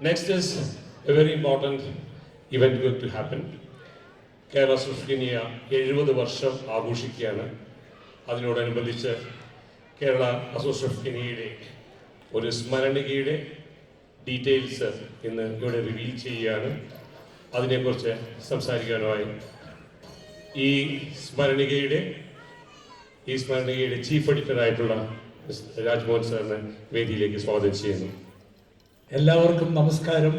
Next is a very important event going to happen. Kerala സൃഷ്ടിനിയ 70 വർഷം ആഘോഷിക്കുകയാണ്. അതിനോടനുബന്ധിച്ച് കേരള അസോസിയേഷനിയുടെ ഒരു സ്മരണികയുടെ ഡീറ്റെയിൽസ് ഇന്ന് ഇവിടെ റിവീൽ ചെയ്യുകയാണ്. അതിനെക്കുറിച്ച് സംസാരിക്കാനുമായി ഈ സ്മരണികയുടെ ചീഫ് എഡിറ്ററായിട്ടുള്ള രാജ്മോഹൻ സാറിനെ വേദിയിലേക്ക് സ്വാഗതം ചെയ്യുന്നു. എല്ലാവർക്കും നമസ്കാരം,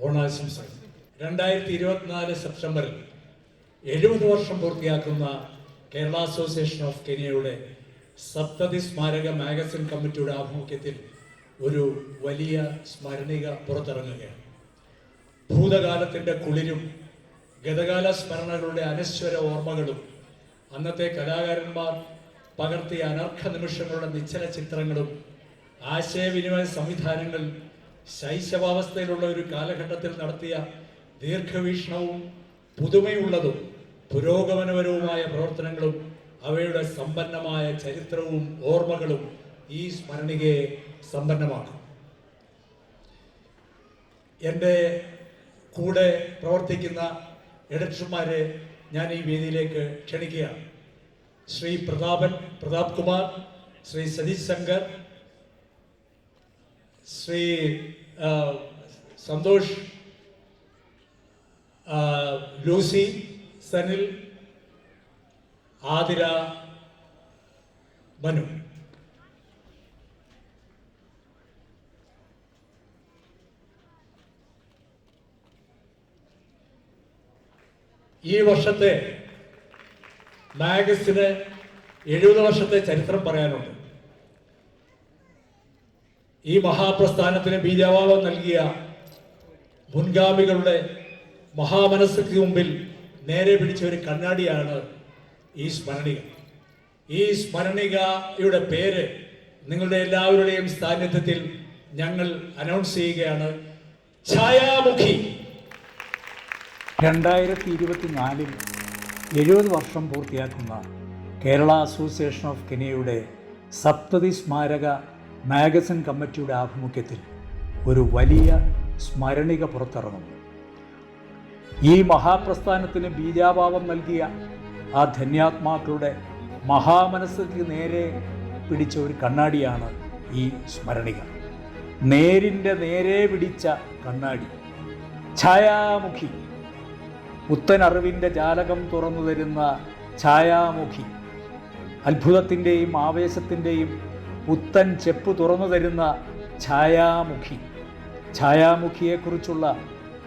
ഓണാശംസകൾ. 2024 സെപ്റ്റംബറിൽ 70 വർഷം പൂർത്തിയാക്കുന്ന കേരള അസോസിയേഷൻ ഓഫ് കെനിയയുടെ സപ്തതി സ്മാരക മാഗസിൻ കമ്മിറ്റിയുടെ ആഭിമുഖ്യത്തിൽ ഒരു വലിയ സ്മരണിക പുറത്തിറങ്ങുകയാണ്. ഭൂതകാലത്തിൻ്റെ കുളിരും ഗതകാല സ്മരണകളുടെ അനശ്വര ഓർമ്മകളും അന്നത്തെ കലാകാരന്മാർ പകർത്തിയ അനർഘ നിമിഷങ്ങളുടെ നിശ്ചല ചിത്രങ്ങളും ആശയവിനിമയ സംവിധാനങ്ങൾ ശൈശവാവസ്ഥയിലുള്ള ഒരു കാലഘട്ടത്തിൽ നടത്തിയ ദീർഘവീക്ഷണവും പുതുമയുള്ളതും പുരോഗമനപരവുമായ പ്രവർത്തനങ്ങളും അവയുടെ സമ്പന്നമായ ചരിത്രവും ഓർമ്മകളും ഈ സ്മരണികയെ സമ്പന്നമാക്കും. എൻ്റെ കൂടെ പ്രവർത്തിക്കുന്ന എഡിറ്റർമാരെ ഞാൻ ഈ വേദിയിലേക്ക് ക്ഷണിക്കുകയാണ്. ശ്രീ പ്രതാപ് കുമാർ, ശ്രീ സതീഷ് ശങ്കർ, ശ്രീ സന്തോഷ്, ലൂസി, സനിൽ, ആതിര, മനു. ഈ വർഷത്തെ മാഗസിന് 70 വർഷത്തെ ചരിത്രം പറയാനുണ്ട്. ഈ മഹാപ്രസ്ഥാനത്തിന് ബീജാവാപം നൽകിയ മുൻഗാമികളുടെ മഹാമനസ്സുക്ക് മുമ്പിൽ നേരെ പിടിച്ച ഒരു കണ്ണാടിയാണ് ഈ സ്മരണിക. ഈ സ്മരണികയുടെ പേര് നിങ്ങളുടെ എല്ലാവരുടെയും സാന്നിധ്യത്തിൽ ഞങ്ങൾ അനൗൺസ് ചെയ്യുകയാണ്. ഛായാമുഖി. 2024 70 വർഷം പൂർത്തിയാക്കുന്ന കേരള അസോസിയേഷൻ ഓഫ് കെനിയയുടെ സപ്തതി സ്മാരക മാഗസിൻ കമ്മിറ്റിയുടെ ആഭിമുഖ്യത്തിൽ ഒരു വലിയ സ്മരണിക പുറത്തിറങ്ങുന്നു. ഈ മഹാപ്രസ്ഥാനത്തിന് ബീജാഭാവം നൽകിയ ആ ധന്യാത്മാക്കളുടെ മഹാമനസ്സിക്ക് നേരെ പിടിച്ച ഒരു കണ്ണാടിയാണ് ഈ സ്മരണിക. നേരിൻ്റെ നേരെ പിടിച്ച കണ്ണാടി, ഛായാമുഖി. പുത്തൻ അറിവിൻ്റെ ജാലകം തുറന്നു തരുന്ന ഛായാമുഖി, അത്ഭുതത്തിൻ്റെയും ആവേശത്തിൻ്റെയും പുത്തൻ ചെപ്പ് തുറന്നു തരുന്ന ഛായാമുഖി. ഛായാമുഖിയെക്കുറിച്ചുള്ള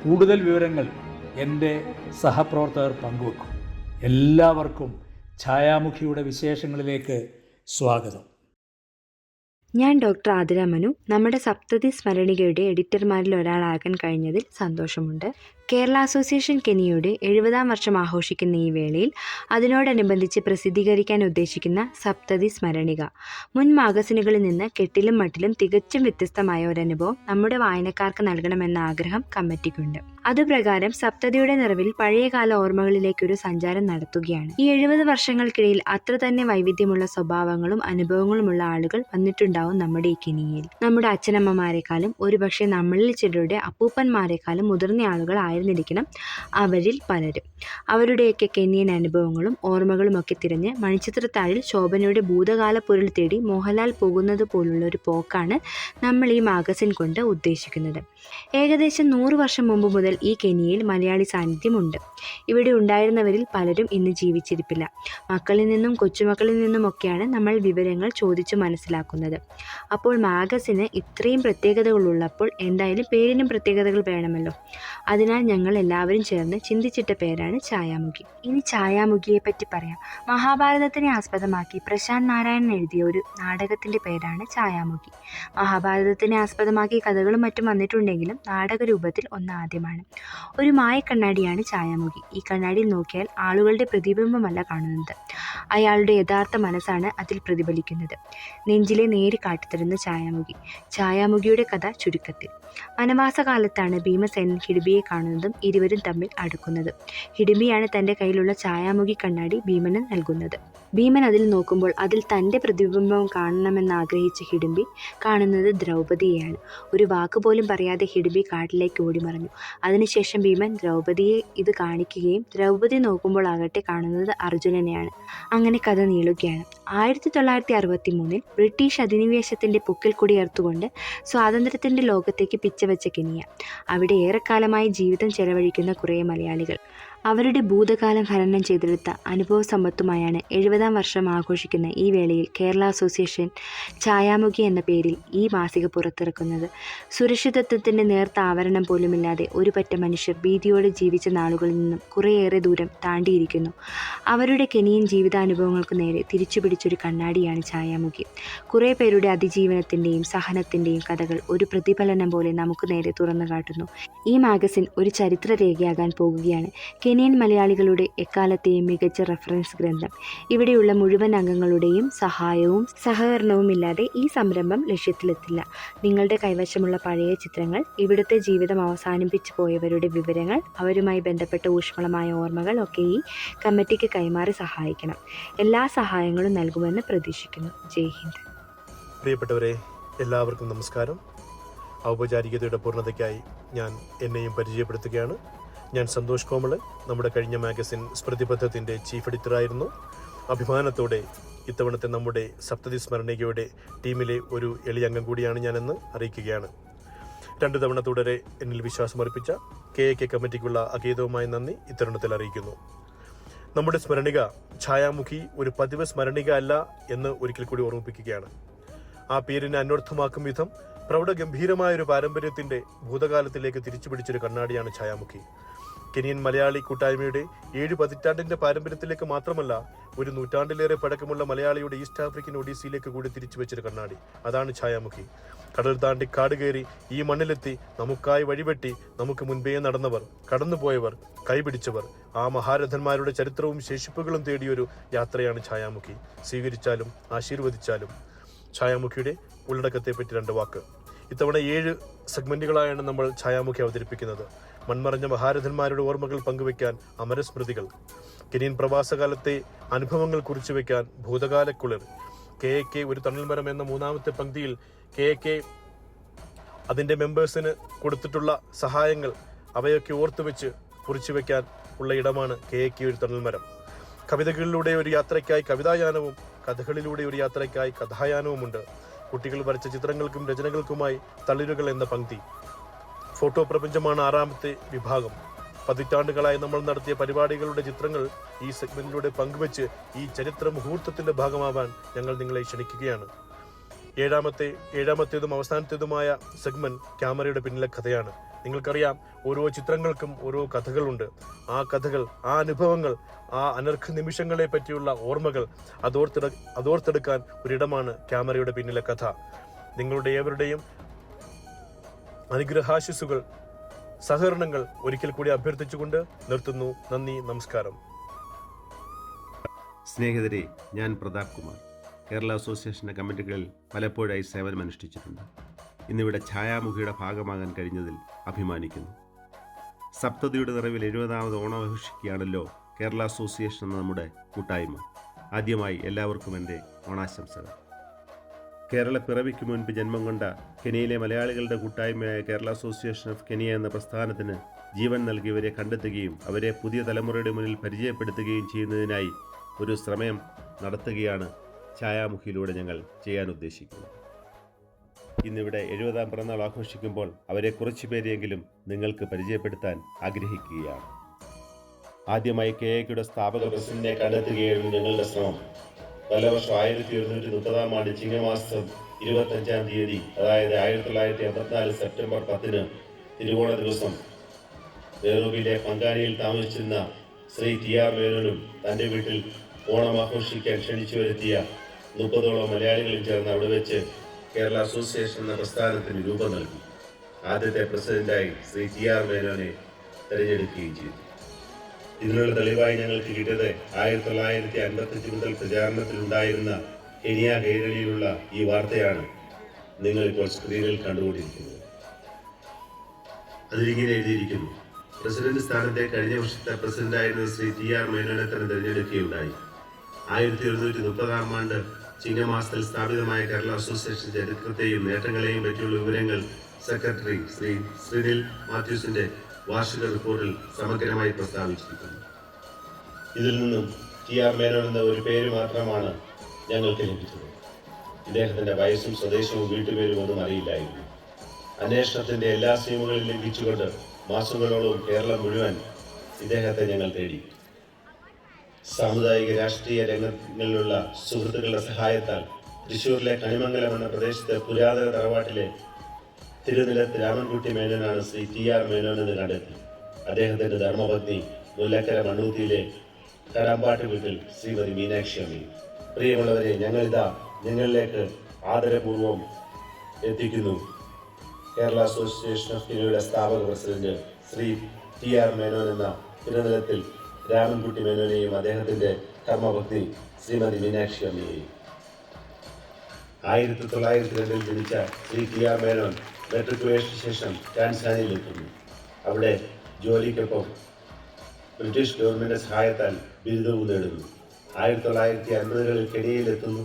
കൂടുതൽ വിവരങ്ങൾ എൻ്റെ സഹപ്രവർത്തകർ പങ്കുവെക്കും. എല്ലാവർക്കും ഛായാമുഖിയുടെ വിശേഷങ്ങളിലേക്ക് സ്വാഗതം. ഞാൻ ഡോക്ടർ ആതിര മനു. നമ്മുടെ സപ്തതി സ്മരണികയുടെ എഡിറ്റർമാരിൽ ഒരാളാകാൻ കഴിഞ്ഞതിൽ സന്തോഷമുണ്ട്. കേരള അസോസിയേഷൻ കെനിയയുടെ 70-ാം വർഷം ആഘോഷിക്കുന്ന ഈ വേളയിൽ അതിനോടനുബന്ധിച്ച് പ്രസിദ്ധീകരിക്കാൻ ഉദ്ദേശിക്കുന്ന സപ്തതി സ്മരണിക മുൻ മാഗസിനുകളിൽ നിന്ന് കെട്ടിലും മട്ടിലും തികച്ചും വ്യത്യസ്തമായ ഒരനുഭവം നമ്മുടെ വായനക്കാർക്ക് നൽകണമെന്ന ആഗ്രഹം കമ്മിറ്റിക്കുണ്ട്. അതുപ്രകാരം സപ്തതിയുടെ നിറവിൽ പഴയകാല ഓർമ്മകളിലേക്കൊരു സഞ്ചാരം നടത്തുകയാണ്. ഈ 70 വർഷങ്ങൾക്കിടയിൽ അത്ര തന്നെ വൈവിധ്യമുള്ള സ്വഭാവങ്ങളും അനുഭവങ്ങളുമുള്ള ആളുകൾ വന്നിട്ടുണ്ടാവും നമ്മുടെ ഈ കെനിയയിൽ. നമ്മുടെ അച്ഛനമ്മമാരെക്കാളും ഒരുപക്ഷെ നമ്മളിൽ ചിലരുടെ അപ്പൂപ്പന്മാരെക്കാളും മുതിർന്ന ആളുകൾ ആയിരുന്നിരിക്കണം അവരിൽ പലരും. അവരുടെയൊക്കെ കെനിയൻ അനുഭവങ്ങളും ഓർമ്മകളും ഒക്കെ തിരഞ്ഞ് മണിച്ചിത്രത്താഴിൽ ശോഭനയുടെ ഭൂതകാല പൊരുൾ തേടി മോഹൻലാൽ പോകുന്നത് പോലുള്ള ഒരു പോക്കാണ് നമ്മൾ ഈ മാഗസിൻ കൊണ്ട് ഉദ്ദേശിക്കുന്നത്. ഏകദേശം 100 വർഷം മുമ്പ് മുതൽ ഈ കെനിയയിൽ മലയാളി സാന്നിധ്യമുണ്ട്. ഇവിടെ ഉണ്ടായിരുന്നവരിൽ പലരും ഇന്ന് ജീവിച്ചിരിപ്പില്ല. മക്കളിൽ നിന്നും കൊച്ചുമക്കളിൽ നിന്നുമൊക്കെയാണ് നമ്മൾ വിവരങ്ങൾ ചോദിച്ചു മനസ്സിലാക്കുന്നത്. അപ്പോൾ മാഗസിന് ഇത്രയും പ്രത്യേകതകളുള്ളപ്പോൾ എന്തായാലും പേരിനും പ്രത്യേകതകൾ വേണമല്ലോ. അതിനാൽ ഞങ്ങൾ എല്ലാവരും ചേർന്ന് ചിന്തിച്ചിട്ട പേരാണ് ഛായാമുഖി. ഇനി ഛായാമുഖിയെ പറ്റി പറയാം. മഹാഭാരതത്തിനെ ആസ്പദമാക്കി പ്രശാന്ത് നാരായണൻ എഴുതിയ ഒരു നാടകത്തിൻ്റെ പേരാണ് ഛായാമുഖി. മഹാഭാരതത്തിനെ ആസ്പദമാക്കി കഥകളും മറ്റും വന്നിട്ടുണ്ടെങ്കിലും നാടക രൂപത്തിൽ ഒന്നാദ്യമാണ്. ഒരു മായക്കണ്ണാടിയാണ് ഛായാമുഖി. ഈ കണ്ണാടിയിൽ നോക്കിയാൽ ആളുകളുടെ പ്രതിബിംബമല്ല കാണുന്നത്, അയാളുടെ യഥാർത്ഥ മനസ്സാണ് അതിൽ പ്രതിഫലിക്കുന്നത്. നെഞ്ചിലെ നേര് കാട്ടിത്തരുന്ന ഛായാമുഖി. ഛായാമുഖിയുടെ കഥ ചുരുക്കത്തിൽ: വനവാസകാലത്താണ് ഭീമസേനൻ ഹിഡിംബിയെ കാണുന്നത്. കാണുന്നതും ഇരുവരും തമ്മിൽ അടുക്കുന്നതും. ഹിഡിംബിയാണ് തൻ്റെ കയ്യിലുള്ള ഛായാമുഖി കണ്ണാടി ഭീമന് നൽകുന്നത്. ഭീമൻ അതിൽ നോക്കുമ്പോൾ അതിൽ തൻ്റെ പ്രതിബിംബം കാണണമെന്നാഗ്രഹിച്ച ഹിഡിംബി കാണുന്നത് ദ്രൗപദിയെയാണ്. ഒരു വാക്കുപോലും പറയാതെ ഹിഡിംബി കാട്ടിലേക്ക് ഓടിമറഞ്ഞു. അതിനുശേഷം ഭീമൻ ദ്രൗപദിയെ ഇത് കാണിക്കുകയും ദ്രൗപദി നോക്കുമ്പോൾ ആകട്ടെ കാണുന്നത് അർജുനനെയാണ്. അങ്ങനെ കഥ നീളുകയാണ്. 1963 ബ്രിട്ടീഷ് അധിനിവേശത്തിൻ്റെ പൊക്കിൽ കൊടിയേർത്തുകൊണ്ട് സ്വാതന്ത്ര്യത്തിൻ്റെ ലോകത്തേക്ക് പിച്ചവെച്ച കെനിയ. അവിടെ ഏറെക്കാലമായി ജീവിതം ചെലവഴിക്കുന്ന കുറേ മലയാളികൾ അവരുടെ ഭൂതകാലം ഖനനം ചെയ്തെടുത്ത അനുഭവ സമ്പത്തുമായാണ് 70-ാം വർഷം ആഘോഷിക്കുന്ന ഈ വേളയിൽ കേരള അസോസിയേഷൻ ഛായാമുഖി എന്ന പേരിൽ ഈ മാസിക പുറത്തിറക്കുന്നത്. സുരക്ഷിതത്വത്തിൻ്റെ നേർത്ത ആവരണം പോലുമില്ലാതെ ഒരു പറ്റം മനുഷ്യർ ഭീതിയോടെ ജീവിച്ച നാളുകളിൽ നിന്നും കുറേയേറെ ദൂരം താണ്ടിയിരിക്കുന്നു. അവരുടെ കെനിയൻ ജീവിതാനുഭവങ്ങൾക്ക് നേരെ തിരിച്ചുപിടിച്ചൊരു കണ്ണാടിയാണ് ഛായാമുഖി. കുറേ പേരുടെ അതിജീവനത്തിൻ്റെയും സഹനത്തിൻ്റെയും കഥകൾ ഒരു പ്രതിഫലനം പോലെ നമുക്ക് നേരെ തുറന്നു കാട്ടുന്നു. ഈ മാഗസിൻ ഒരു ചരിത്രരേഖയാകാൻ പോകുകയാണ്. കെനിയൻ മലയാളികളുടെ എക്കാലത്തെയും മികച്ച റഫറൻസ് ഗ്രന്ഥം. ഇവിടെയുള്ള മുഴുവൻ അംഗങ്ങളുടെയും സഹായവും സഹകരണവും ഇല്ലാതെ ഈ സംരംഭം ലക്ഷ്യത്തിലെത്തില്ല. നിങ്ങളുടെ കൈവശമുള്ള പഴയ ചിത്രങ്ങൾ, ഇവിടുത്തെ ജീവിതം അവസാനിപ്പിച്ചു പോയവരുടെ വിവരങ്ങൾ, അവരുമായി ബന്ധപ്പെട്ട ഊഷ്മളമായ ഓർമ്മകൾ ഒക്കെ ഈ കമ്മിറ്റിക്ക് കൈമാറി സഹായിക്കണം. എല്ലാ സഹായങ്ങളും നൽകുമെന്ന് പ്രതീക്ഷിക്കുന്നു. ജയ് ഹിന്ദ്. പ്രിയപ്പെട്ടവരെ, എല്ലാവർക്കും നമസ്കാരം. ഔപചാരികതയുടെ പൂർണ്ണതയ്ക്കായി ഞാൻ എന്നെയും പരിചയപ്പെടുത്തുകയാണ്. ഞാൻ സന്തോഷ് കോമള്, നമ്മുടെ കഴിഞ്ഞ മാഗസിൻ സ്മൃതിപഥത്തിൻ്റെ ചീഫ് എഡിറ്ററായിരുന്നു. അഭിമാനത്തോടെ ഇത്തവണത്തെ നമ്മുടെ സപ്തതി സ്മരണികയുടെ ടീമിലെ ഒരു എളിയ അംഗം കൂടിയാണ് ഞാനെന്ന് അറിയിക്കുകയാണ്. 2 തവണ തുടരെ എന്നിൽ വിശ്വാസമർപ്പിച്ച KK കമ്മിറ്റിക്കുള്ള അഗീതവുമായ നന്ദി ഇത്തരുണത്തിൽ അറിയിക്കുന്നു. നമ്മുടെ സ്മരണിക ഛായാമുഖി ഒരു പതിവ് സ്മരണിക അല്ല എന്ന് ഒരിക്കൽ കൂടി ഓർമ്മിപ്പിക്കുകയാണ്. ആ പേരിനെ അന്വർത്ഥമാക്കും വിധം പ്രൗഢഗംഭീരമായൊരു പാരമ്പര്യത്തിൻ്റെ ഭൂതകാലത്തിലേക്ക് തിരിച്ചുപിടിച്ചൊരു കണ്ണാടിയാണ് ഛായാമുഖി. കെനിയൻ മലയാളി കൂട്ടായ്മയുടെ 7 പതിറ്റാണ്ടിൻ്റെ പാരമ്പര്യത്തിലേക്ക് മാത്രമല്ല, ഒരു നൂറ്റാണ്ടിലേറെ പഴക്കമുള്ള മലയാളിയുടെ ഈസ്റ്റ് ആഫ്രിക്കൻ ഒഡീസിയിലേക്ക് കൂടി തിരിച്ചു വെച്ചൊരു കണ്ണാടി. അതാണ് ഛായാമുഖി. കടൽ താണ്ടി കാട് കയറി ഈ മണ്ണിലെത്തി നമുക്കായി വഴിവെട്ടി നമുക്ക് മുൻപേ നടന്നവർ, കടന്നുപോയവർ, കൈപിടിച്ചവർ, ആ മഹാരഥന്മാരുടെ ചരിത്രവും ശേഷിപ്പുകളും തേടിയൊരു യാത്രയാണ് ഛായാമുഖി. സ്വീകരിച്ചാലും ആശീർവദിച്ചാലും. ഛായാമുഖിയുടെ ഉള്ളടക്കത്തെപ്പറ്റി 2 വാക്ക്. ഇത്തവണ 7 സെഗ്മെന്റുകളായാണ് നമ്മൾ ഛായാമുഖി അവതരിപ്പിക്കുന്നത്. മൺമറഞ്ഞ മഹാരഥന്മാരുടെ ഓർമ്മകൾ പങ്കുവയ്ക്കാൻ അമരസ്മൃതികൾ, കെനിയൻ പ്രവാസകാലത്തെ അനുഭവങ്ങൾ കുറിച്ചുവെക്കാൻ ഭൂതകാലക്കുളിർ, KK ഒരു തണൽമരം എന്ന 3ാമത്തെ പങ്ക്തിയിൽ KK അതിൻ്റെ മെമ്പേഴ്സിന് കൊടുത്തിട്ടുള്ള സഹായങ്ങൾ, അവയൊക്കെ ഓർത്തുവെച്ച് കുറിച്ചുവെക്കാൻ ഉള്ള ഇടമാണ് KK ഒരു തണൽമരം. കവിതകളിലൂടെ ഒരു യാത്രയ്ക്കായി കവിതായാനവും കഥകളിലൂടെ ഒരു യാത്രയ്ക്കായി കഥായാനവുമുണ്ട്. കുട്ടികൾ വരച്ച ചിത്രങ്ങൾക്കും രചനകൾക്കുമായി തളിരുകൾ എന്ന പങ്ക്തി. ഫോട്ടോ പ്രപഞ്ചമാണ് 6ാമത്തെ വിഭാഗം. പതിറ്റാണ്ടുകളായി നമ്മൾ നടത്തിയ പരിപാടികളുടെ ചിത്രങ്ങൾ ഈ സെഗ്മെന്റിലൂടെ പങ്കുവെച്ച് ഈ ചരിത്ര മുഹൂർത്തത്തിന്റെ ഭാഗമാവാൻ ഞങ്ങൾ നിങ്ങളെ ക്ഷണിക്കുകയാണ്. 7ാമത്തേതും അവസാനത്തേതുമായ സെഗ്മെന്റ് ക്യാമറയുടെ പിന്നിലെ കഥയാണ്. നിങ്ങൾക്കറിയാം, ഓരോ ചിത്രങ്ങൾക്കും ഓരോ കഥകളുണ്ട്. ആ കഥകൾ, ആ അനുഭവങ്ങൾ, ആ അനർഘ നിമിഷങ്ങളെ പറ്റിയുള്ള ഓർമ്മകൾ അതോർത്തെടുക്കാൻ ഒരിടമാണ് ക്യാമറയുടെ പിന്നിലെ കഥ. നിങ്ങളുടെ ഏവരുടെയും അനുഗ്രഹാശിസുകൾ, സഹകരണങ്ങൾ ഒരിക്കൽ കൂടി അഭ്യർത്ഥിച്ചുകൊണ്ട് നിർത്തുന്നു. നന്ദി, നമസ്കാരം. സ്നേഹിതരെ, ഞാൻ പ്രതാപ് കുമാർ. കേരള അസോസിയേഷൻ്റെ കമ്മിറ്റികളിൽ പലപ്പോഴായി സേവനമനുഷ്ഠിച്ചിട്ടുണ്ട്. ഇന്നിവിടെ ഛായാമുഖിയുടെ ഭാഗമാകാൻ കഴിഞ്ഞതിൽ അഭിമാനിക്കുന്നു. സപ്തതിയുടെ നിറവിൽ 70ാമത് ഓണം ആഘോഷിക്കുകയാണല്ലോ കേരള അസോസിയേഷൻ എന്ന നമ്മുടെ കൂട്ടായ്മ. ആദ്യമായി എല്ലാവർക്കും എൻ്റെ ഓണാശംസകൾ. കേരള പിറവിക്ക് മുൻപ് ജന്മം കൊണ്ട കെനിയയിലെ മലയാളികളുടെ കൂട്ടായ്മയായ കേരള അസോസിയേഷൻ ഓഫ് കെനിയ എന്ന പ്രസ്ഥാനത്തിന് ജീവൻ നൽകിയവരെ കണ്ടെത്തുകയും അവരെ പുതിയ തലമുറയുടെ മുന്നിൽ പരിചയപ്പെടുത്തുകയും ചെയ്യുന്നതിനായി ഒരു ശ്രമം നടത്തുകയാണ് ഛായാമുഖിയിലൂടെ ഞങ്ങൾ ചെയ്യാൻ ഉദ്ദേശിക്കുന്നത്. ഇന്നിവിടെ 70ാം പിറന്നാൾ ആഘോഷിക്കുമ്പോൾ അവരെ കുറച്ചു പേരെയെങ്കിലും നിങ്ങൾക്ക് പരിചയപ്പെടുത്താൻ ആഗ്രഹിക്കുകയാണ്. ആദ്യമായി KKയുടെ സ്ഥാപക പ്രസിഡന്റിനെ കണ്ടെത്തുകയായിരുന്നു ഞങ്ങളുടെ ശ്രമം. കൊല്ലവർഷം 1730-ാം ആണ്ട് ചിങ്ങമാസം 25-ാം തീയതി, അതായത് 1954 സെപ്റ്റംബർ 10 തിരുവോണ ദിവസം നെഹ്റുവിലെ പങ്കാനിയിൽ താമസിച്ചിരുന്ന ശ്രീ TR മേനോനും തൻ്റെ വീട്ടിൽ ഓണം ആഘോഷിക്കാൻ ക്ഷണിച്ചു വരുത്തിയ 30ഓളം മലയാളികളും ചേർന്ന് അവിടെ വെച്ച് കേരള അസോസിയേഷൻ എന്ന പ്രസ്ഥാനത്തിന് രൂപം നൽകി. ആദ്യത്തെ പ്രസിഡന്റായി ശ്രീ TR മേനോനെ തെരഞ്ഞെടുക്കുകയും ചെയ്തു. ഇതിനുള്ള തെളിവായി ഞങ്ങൾക്ക് കിട്ടിയത് 1955 മുതൽ പ്രചാരണത്തിലുണ്ടായിരുന്ന കെനിയ കൈരളിയിലുള്ള ഈ വാർത്തയാണ് നിങ്ങളിപ്പോൾ സ്ക്രീനിൽ കണ്ടുകൊണ്ടിരിക്കുന്നത്. അതിലിങ്ങനെ എഴുതിയിരിക്കുന്നു: പ്രസിഡന്റ് സ്ഥാനത്തെ കഴിഞ്ഞ വർഷത്തെ പ്രസിഡന്റായിരുന്ന ശ്രീ TR മേനോനെ തന്നെ തിരഞ്ഞെടുക്കുകയുണ്ടായി. 1730 ആണ്ട് ചിങ്ങമാസത്തിൽ സ്ഥാപിതമായ കേരള അസോസിയേഷൻ ചരിത്രത്തെയും നേട്ടങ്ങളെയും പറ്റിയുള്ള വിവരങ്ങൾ സെക്രട്ടറി ശ്രീ ശ്രീനിൽ മാത്യൂസിന്റെ വാർഷിക റിപ്പോർട്ടിൽ സമഗ്രമായി പ്രസ്താവിച്ചിരിക്കുന്നു. ഇതിൽ നിന്നും TR മേനോൻ എന്ന ഒരു പേര് മാത്രമാണ് ഞങ്ങൾക്ക് ലഭിച്ചത്. ഇദ്ദേഹത്തിന്റെ വയസ്സും സ്വദേശവും വീട്ടുപേരും ഒന്നും അറിയില്ലായിരുന്നു. അന്വേഷണത്തിന്റെ എല്ലാ സീമകളിലും ലംഘിച്ചുകൊണ്ട് മാസങ്ങളോളം കേരളം മുഴുവൻ ഇദ്ദേഹത്തെ ഞങ്ങൾ തേടി. സാമുദായിക രാഷ്ട്രീയ രംഗങ്ങളിലുള്ള സുഹൃത്തുക്കളുടെ സഹായത്താൽ തൃശ്ശൂരിലെ കണിമംഗലം എന്ന പ്രദേശത്തെ പുരാതന തറവാട്ടിലെ തിരുനിലത്ത് രാമൻകുട്ടി മേനോനാണ് ശ്രീ TR മേനോൻ എന്ന് കണ്ടെത്തി. അദ്ദേഹത്തിന്റെ ധർമ്മപത്നി മുല്ലക്കര മണ്ണൂത്തിയിലെ കടാമ്പാട്ട് വീട്ടിൽ ശ്രീമതി മീനാക്ഷി അമ്മയും. പ്രിയമുള്ളവരെ, ഞങ്ങളിതാ നിങ്ങളിലേക്ക് ആദരപൂർവ്വം എത്തിക്കുന്നു കേരള അസോസിയേഷൻ ഓഫ് കെനിയയുടെ സ്ഥാപക പ്രസിഡന്റ് ശ്രീ TR മേനോൻ എന്ന തിരുനിലത്തിൽ രാമൻകുട്ടി മേനോനെയും അദ്ദേഹത്തിന്റെ ധർമ്മപത്നി ശ്രീമതി മീനാക്ഷി അമ്മയെയും. 1902 ജനിച്ച ശ്രീ TR മേനോൻ മെട്രിക്കുലേഷന് ശേഷം ടാൻസാനിയയിലെത്തുന്നു. അവിടെ ജോലിക്കൊപ്പം ബ്രിട്ടീഷ് ഗവൺമെന്റ് സഹായത്താൽ ബിരുദവും നേടുന്നു. 1950 കെനിയയിലെത്തുന്നു.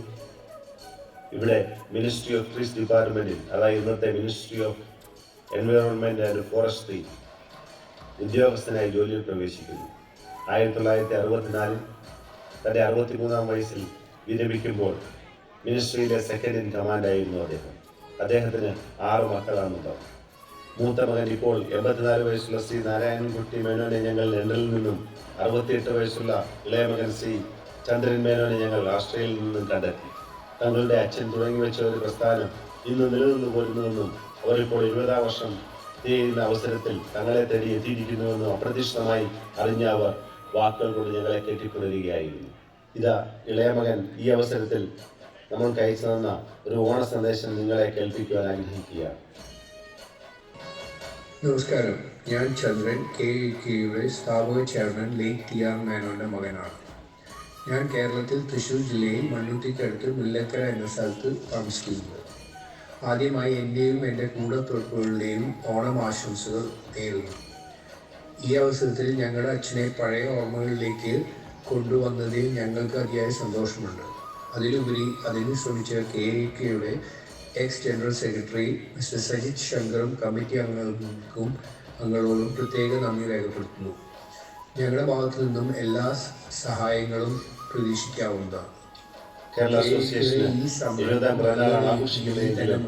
ഇവിടെ മിനിസ്ട്രി ഓഫ് ട്രീസ് ഡിപ്പാർട്ട്മെന്റിൽ, അതായത് ഇന്നത്തെ ministry of environment and forestry ഉദ്യോഗസ്ഥനായി ജോലിയിൽ പ്രവേശിക്കുന്നു. 1964 തൻ്റെ 63-ാം വയസ്സിൽ വിരമിക്കുമ്പോൾ മിനിസ്ട്രിയിലെ സെക്കൻഡ് ഇൻ കമാൻഡായിരുന്നു അദ്ദേഹം. അദ്ദേഹത്തിന് 6 മക്കളാണുണ്ടാവും. മൂത്ത മകൻ ഇപ്പോൾ 84 വയസ്സുള്ള ശ്രീ നാരായണൻകുട്ടി മേനോനെ ഞങ്ങൾ ലണ്ടനിൽ നിന്നും, 68 വയസ്സുള്ള ഇളയ മകൻ ശ്രീ ചന്ദ്രൻ മേനോനെ ഞങ്ങൾ ഓസ്ട്രേലിയയിൽ നിന്നും കണ്ടെത്തി. തങ്ങളുടെ അച്ഛൻ തുടങ്ങി വെച്ച ഒരു പ്രസ്ഥാനം ഇന്ന് നിലനിന്നു പോരുന്നുവെന്നും അവരിപ്പോൾ 20-ാം വർഷം ചെയ്യുന്ന അവസരത്തിൽ തങ്ങളെ തേടി എത്തിയിരിക്കുന്നുവെന്നും അപ്രതീക്ഷിതമായി അറിഞ്ഞ അവർ വാക്കുകൾ കൊണ്ട് ഞങ്ങളെ കെട്ടിപ്പുണരുകയായിരുന്നു. ഇതാ ഇളയ മകൻ ഈ അവസരത്തിൽ നമ്മൾക്ക് അയച്ചു തന്ന ഒരു ഓണ സന്ദേശം നിങ്ങളെ കേൾപ്പിക്കുവാൻ ആഗ്രഹിക്കുകയാണ്. നമസ്കാരം, ഞാൻ ചന്ദ്രൻ, KEKയുടെ സ്ഥാപക ചെയർമാൻ ലേറ്റ് TR മേനോന്റെ മകനാണ്. ഞാൻ കേരളത്തിൽ തൃശ്ശൂർ ജില്ലയിൽ മണ്ണുത്തിക്കടുത്ത് മുല്ലക്കര എന്ന സ്ഥലത്ത് താമസിക്കുന്നത്. ആദ്യമായി എൻ്റെയും എൻ്റെ കൂടപ്പിറപ്പുകളുടെയും ഓണം ആശംസകൾ നേരുന്നു. ഈ അവസരത്തിൽ ഞങ്ങളുടെ അച്ഛനെ പഴയ ഓർമ്മകളിലേക്ക് കൊണ്ടുവന്നതിൽ ഞങ്ങൾക്ക് അതിയായ സന്തോഷമുണ്ട്. അതിലുപരി അതിന് ശ്രമിച്ച KEKയുടെ ex general secretary mister Sajith ശങ്കറും കമ്മിറ്റി അംഗങ്ങളോടും പ്രത്യേക നന്ദി രേഖപ്പെടുത്തുന്നു. ഞങ്ങളുടെ ഭാഗത്തു നിന്നും എല്ലാ സഹായങ്ങളും പ്രതീക്ഷിക്കാവുന്നതാണ്. കേരള അസോസിയേഷൻ 70-ാം പിറന്നാൾ ആഘോഷിക്കുന്നതിലും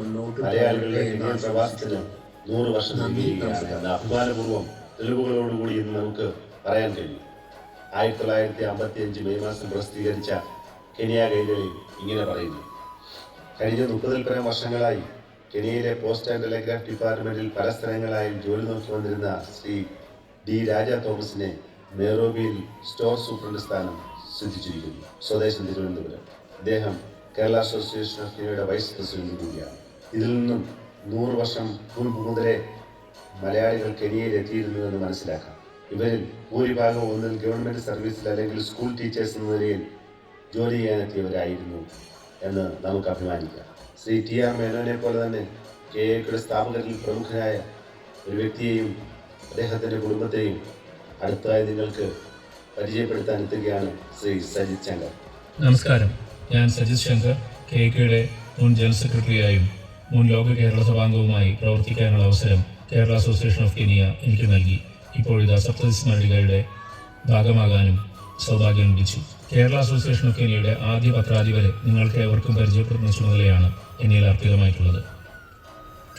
മലയാളികളുടെ കെനിയൻ പ്രവാസത്തിന് 100 വർഷം നൽകിയിരിക്കുകയാണ്. അഭിമാനപൂർവ്വം തെളിവുകളോടുകൂടി ഇന്ന് നമുക്ക് പറയാൻ കഴിയും. 1955 മെയ് മാസം പ്രസിദ്ധീകരിച്ച കെനിയ ഗൈഡുകളിൽ ഇങ്ങനെ പറയുന്നു: കഴിഞ്ഞ 30-ൽ പരം വർഷങ്ങളായി കെനിയയിലെ പോസ്റ്റ് ആൻഡ് ടെലിഗ്രാഫ് ഡിപ്പാർട്ട്മെന്റിൽ പല സ്ഥലങ്ങളായും ജോലി നോക്കി വന്നിരുന്ന ശ്രീ D രാജ തോമസിനെ നെയ്റോബിയിൽ സ്റ്റോർ സൂപ്രണ്ട് സ്ഥാനം സിദ്ധിച്ചിരിക്കുന്നു. സ്വദേശം തിരുവനന്തപുരം. അദ്ദേഹം കേരള അസോസിയേഷൻ ഓഫ് കെനിയയുടെ വൈസ് പ്രസിഡന്റ് കൂടിയാണ്. ഇതിൽ നിന്നും 100 വർഷം മുൻപ് മുതലേ മലയാളികൾ കെനിയയിൽ എത്തിയിരുന്നുവെന്ന് മനസ്സിലാക്കാം. ഇവരിൽ ഭൂരിഭാഗം ഒന്നിൽ ഗവൺമെന്റ് സർവീസിൽ അല്ലെങ്കിൽ സ്കൂൾ ടീച്ചേഴ്സ് എന്ന നിലയിൽ ജോലി ചെയ്യാനെത്തിയവരായിരുന്നു എന്ന് നമുക്ക് അഭിമാനിക്കാം. ശ്രീ TR മേനോനെ പോലെ തന്നെ KEKയുടെ സ്ഥാപകരിൽ പ്രമുഖനായ ഒരു വ്യക്തിയെയും അദ്ദേഹത്തിൻ്റെ കുടുംബത്തെയും അടുത്തതായി നിങ്ങൾക്ക് പരിചയപ്പെടുത്താൻ എത്തുകയാണ് ശ്രീ സജിത് ശങ്കർ. നമസ്കാരം, ഞാൻ സജിത് ശങ്കർ, KEKയുടെ മുൻ ജനറൽ സെക്രട്ടറിയായും മുൻ ലോക കേരള സഭാംഗവുമായി പ്രവർത്തിക്കാനുള്ള അവസരം കേരള അസോസിയേഷൻ ഓഫ് കെനിയ എനിക്ക് നൽകി. ഇപ്പോഴിതാ സപ്തതി സ്മരണികയുടെ ഭാഗമാകാനും സൗഭാഗ്യം ലഭിച്ചു. കേരള അസോസിയേഷൻ ഓഫ് കെനിയയുടെ ആദ്യ പത്രാധിപരെ നിങ്ങൾക്ക് ഏവർക്കും പരിചയപ്പെടുത്തുന്ന ചുമതലയാണ് എന്നിൽ അർപ്പിതമായിട്ടുള്ളത്.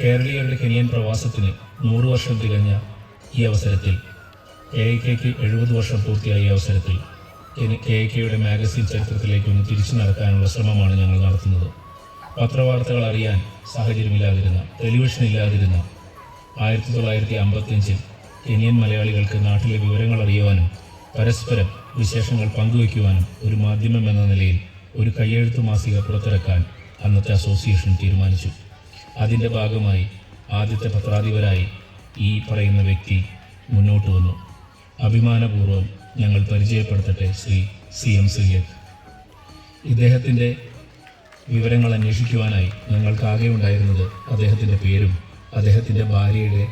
കേരളീയരുടെ കെനിയൻ പ്രവാസത്തിന് 100 വർഷം തികഞ്ഞ ഈ അവസരത്തിൽ, KEKയ്ക്ക് 70 വർഷം പൂർത്തിയായ അവസരത്തിൽ KEKയുടെ മാഗസിൻ ചരിത്രത്തിലേക്ക് ഒന്ന് തിരിച്ചു നടക്കാനുള്ള ശ്രമമാണ് ഞങ്ങൾ നടത്തുന്നത്. പത്രവാർത്തകൾ അറിയാൻ സാഹചര്യമില്ലാതിരുന്ന, ടെലിവിഷൻ ഇല്ലാതിരുന്ന 1955-ൽ കെനിയൻ മലയാളികൾക്ക് നാട്ടിലെ വിവരങ്ങൾ അറിയുവാനും പരസ്പരം വിശേഷങ്ങൾ പങ്കുവയ്ക്കുവാനും ഒരു മാധ്യമം എന്ന നിലയിൽ ഒരു കയ്യെഴുത്തു മാസിക പുറത്തിറക്കാൻ അന്നത്തെ അസോസിയേഷൻ തീരുമാനിച്ചു. അതിൻ്റെ ഭാഗമായി ആദ്യത്തെ പത്രാധിപരായി ഈ പറയുന്ന വ്യക്തി മുന്നോട്ട് വന്നു. അഭിമാനപൂർവ്വം ഞങ്ങൾ പരിചയപ്പെടുത്തട്ടെ ശ്രീ CM സിലിയക്. ഇദ്ദേഹത്തിൻ്റെ വിവരങ്ങൾ അന്വേഷിക്കുവാനായി ഞങ്ങൾക്കാകെ ഉണ്ടായിരുന്നത് അദ്ദേഹത്തിൻ്റെ പേരും അദ്ദേഹത്തിൻ്റെ ഭാര്യയുടെ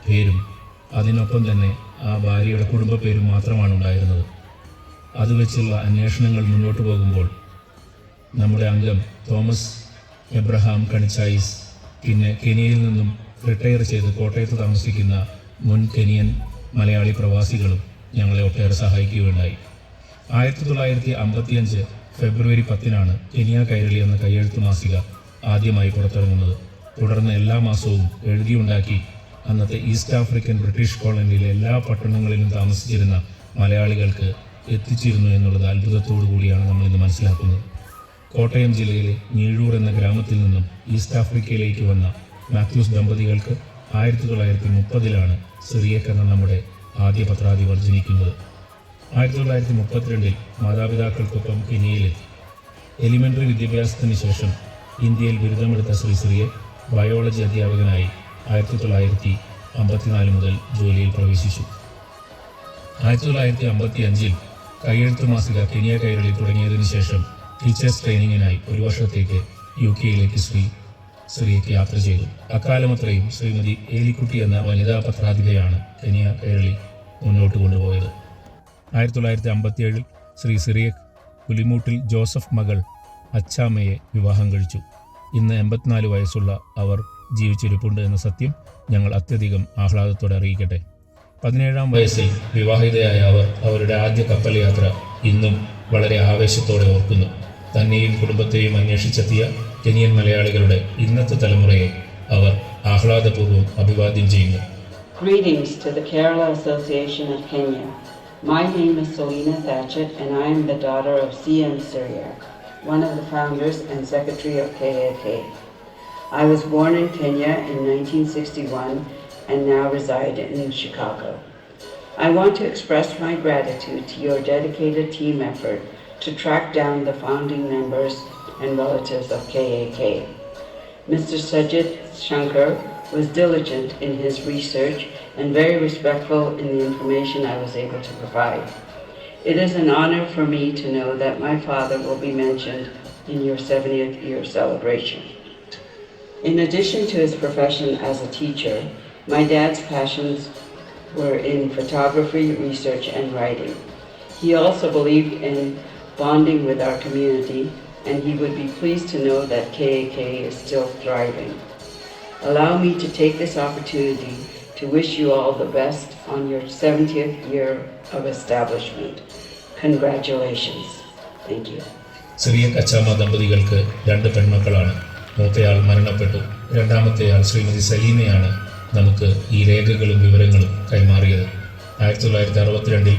പേരും അതിനൊപ്പം തന്നെ ആ ഭാര്യയുടെ കുടുംബ പേരും മാത്രമാണ് ഉണ്ടായിരുന്നത്. അത് വെച്ചുള്ള അന്വേഷണങ്ങൾ മുന്നോട്ട് പോകുമ്പോൾ നമ്മുടെ അംഗം തോമസ് എബ്രഹാം കണിച്ചായിസ്, പിന്നെ കെനിയയിൽ നിന്നും റിട്ടയർ ചെയ്ത് കോട്ടയത്ത് താമസിക്കുന്ന മുൻ കെനിയൻ മലയാളി പ്രവാസികളും ഞങ്ങളെ ഒട്ടേറെ സഹായിക്കുകയുണ്ടായി. 1955 ഫെബ്രുവരി 10 കെനിയ കൈരളി എന്ന കയ്യെഴുത്ത് മാസിക ആദ്യമായി പുറത്തിറങ്ങുന്നത്. തുടർന്ന് എല്ലാ മാസവും എഴുതിയുണ്ടാക്കി അന്നത്തെ ഈസ്റ്റ് ആഫ്രിക്കൻ ബ്രിട്ടീഷ് കോളനിയിലെ എല്ലാ പട്ടണങ്ങളിലും താമസിച്ചിരുന്ന മലയാളികൾക്ക് എത്തിച്ചിരുന്നു എന്നുള്ളത് അത്ഭുതത്തോടു കൂടിയാണ് നമ്മളിന്ന് മനസ്സിലാക്കുന്നത്. കോട്ടയം ജില്ലയിലെ ഞീഴൂർ എന്ന ഗ്രാമത്തിൽ നിന്നും ഈസ്റ്റ് ആഫ്രിക്കയിലേക്ക് വന്ന മാത്യൂസ് ദമ്പതികൾക്ക് 1930 സിറിയക്ക് എന്ന നമ്മുടെ ആദ്യ പത്രാധിപർ ജനിക്കുന്നത്. 1932 മാതാപിതാക്കൾക്കൊപ്പം കെനിയയിലെത്തി. എലിമെൻ്ററി വിദ്യാഭ്യാസത്തിന് ശേഷം ഇന്ത്യയിൽ ബിരുദമെടുത്ത ശ്രീ സിറിയക് ബയോളജി അധ്യാപകനായി 1954 മുതൽ ജോലിയിൽ പ്രവേശിച്ചു. 1955 കയ്യെഴുത്ത് മാസിക കെനിയ കൈരളി തുടങ്ങിയതിനു ശേഷം ടീച്ചേഴ്സ് ട്രെയിനിങ്ങിനായി 1 വർഷത്തേക്ക് UK ശ്രീ സിറിയക്ക് യാത്ര ചെയ്തു. അക്കാലമത്രയും ശ്രീമതി ഏലിക്കുട്ടി എന്ന വനിതാ പത്രാധിപയാണ് കെനിയ കൈരളി മുന്നോട്ട് കൊണ്ടുപോയത്. 1957 ശ്രീ സിറിയക് പുലിമൂട്ടിൽ ജോസഫ് മകൾ അച്ചാമ്മയെ വിവാഹം കഴിച്ചു. ഇന്ന് 84 വയസ്സുള്ള അവർ ജീവിച്ചിരിപ്പുണ്ട് എന്ന സത്യം ഞങ്ങൾ അത്യധികം ആഹ്ലാദത്തോടെ അറിയിക്കട്ടെ. 17-ാം വയസ്സിൽ വിവാഹിതയായ അവർ അവരുടെ ആദ്യ കപ്പൽ യാത്ര ഇന്നും വളരെ ആവേശത്തോടെ ഓർക്കുന്നു. തന്നെയും കുടുംബത്തെയും അന്വേഷിച്ചെത്തിയ കെനിയൻ മലയാളികളുടെ ഇന്നത്തെ തലമുറയെ അവർ ആഹ്ലാദപൂർവ്വം അഭിവാദ്യം ചെയ്യുന്നു. Greetings to the Kerala Association of Kenya. My name is Selina Thatchett and I am the daughter of C.M. Syriac, one of the founders and secretary of KAK. I was born in Kenya in 1961 and now reside in Chicago. I want to express my gratitude to your dedicated team effort to track down the founding members and relatives of KAK. Mr. Sajid Shankar was diligent in his research and very respectful in the information I was able to provide. It is an honor for me to know that my father will be mentioned in your 70th year celebration. In addition to his profession as a teacher, my dad's passions were in photography, research, and writing. He also believed in bonding with our community, and he would be pleased to know that KAK is still thriving. Allow me to take this opportunity to wish you all the best on your 70th year of establishment. Congratulations. Thank you. Cyriac Achamma ദമ്പതികൾക്ക് 2 പെൺമക്കളാണ്. മൂത്തയാൾ മരണപ്പെട്ടു. രണ്ടാമത്തെയാൾ ശ്രീമതി സലീനയാണ് നമുക്ക് ഈ രേഖകളും വിവരങ്ങളും കൈമാറിയത്. 1962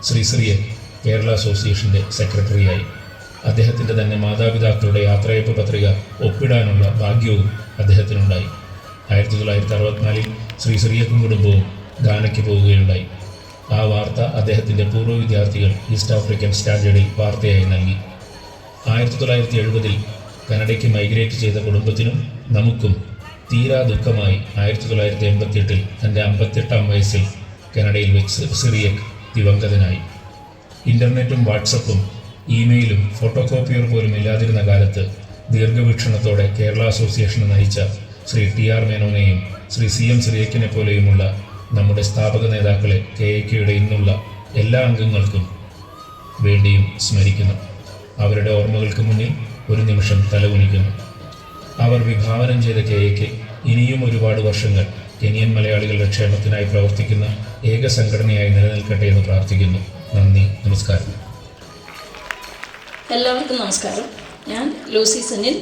ശ്രീ സിറിയക് കേരള അസോസിയേഷൻ്റെ സെക്രട്ടറിയായി. അദ്ദേഹത്തിൻ്റെ തന്നെ മാതാപിതാക്കളുടെ യാത്രയപ്പ് പത്രിക ഒപ്പിടാനുള്ള ഭാഗ്യവും അദ്ദേഹത്തിനുണ്ടായി. 1964 ശ്രീ സിറിയക്കും കുടുംബവും ഗാനയ്ക്ക് പോവുകയുണ്ടായി. ആ വാർത്ത അദ്ദേഹത്തിൻ്റെ പൂർവ്വ വിദ്യാർത്ഥികൾ ഈസ്റ്റ് ആഫ്രിക്കൻ സ്റ്റാൻഡേർഡിൽ വാർത്തയായി നൽകി. 1970 കനഡയ്ക്ക് മൈഗ്രേറ്റ് ചെയ്ത കുടുംബത്തിനും നമുക്കും തീരാ ദുഃഖമായി 1988 തൻ്റെ 58-ാം വയസ്സിൽ കനഡയിൽ വെച്ച് സിറിയക് ദിവംഗതനായി. ഇൻ്റർനെറ്റും വാട്സപ്പും ഇമെയിലും ഫോട്ടോ കോപ്പിയർ പോലും ഇല്ലാതിരുന്ന കാലത്ത് ദീർഘവീക്ഷണത്തോടെ കേരള അസോസിയേഷനെ നയിച്ച ശ്രീ TR മേനോനെയും ശ്രീ CM സിറിയക്കിനെ പോലെയുമുള്ള നമ്മുടെ സ്ഥാപക നേതാക്കളെ KAKയുടെ ഇന്നുള്ള എല്ലാ അംഗങ്ങൾക്കും വേണ്ടിയും സ്മരിക്കുന്നു. അവരുടെ ഓർമ്മകൾക്ക് മുന്നിൽ ഒരു നിമിഷം തലകുനിക്കുന്നു. അവർ വിഭാവനം ചെയ്ത KAK ഇനിയും ഒരുപാട് വർഷങ്ങൾ കെനിയൻ മലയാളികളുടെ ക്ഷേമത്തിനായി പ്രവർത്തിക്കുന്ന ഏക സംഘടനയായി നിലനിൽക്കട്ടെ എന്ന് പ്രാർത്ഥിക്കുന്നു. നന്ദി, നമസ്കാരം. എല്ലാവർക്കും നമസ്കാരം. ഞാൻ ലൂസി സനിൽ.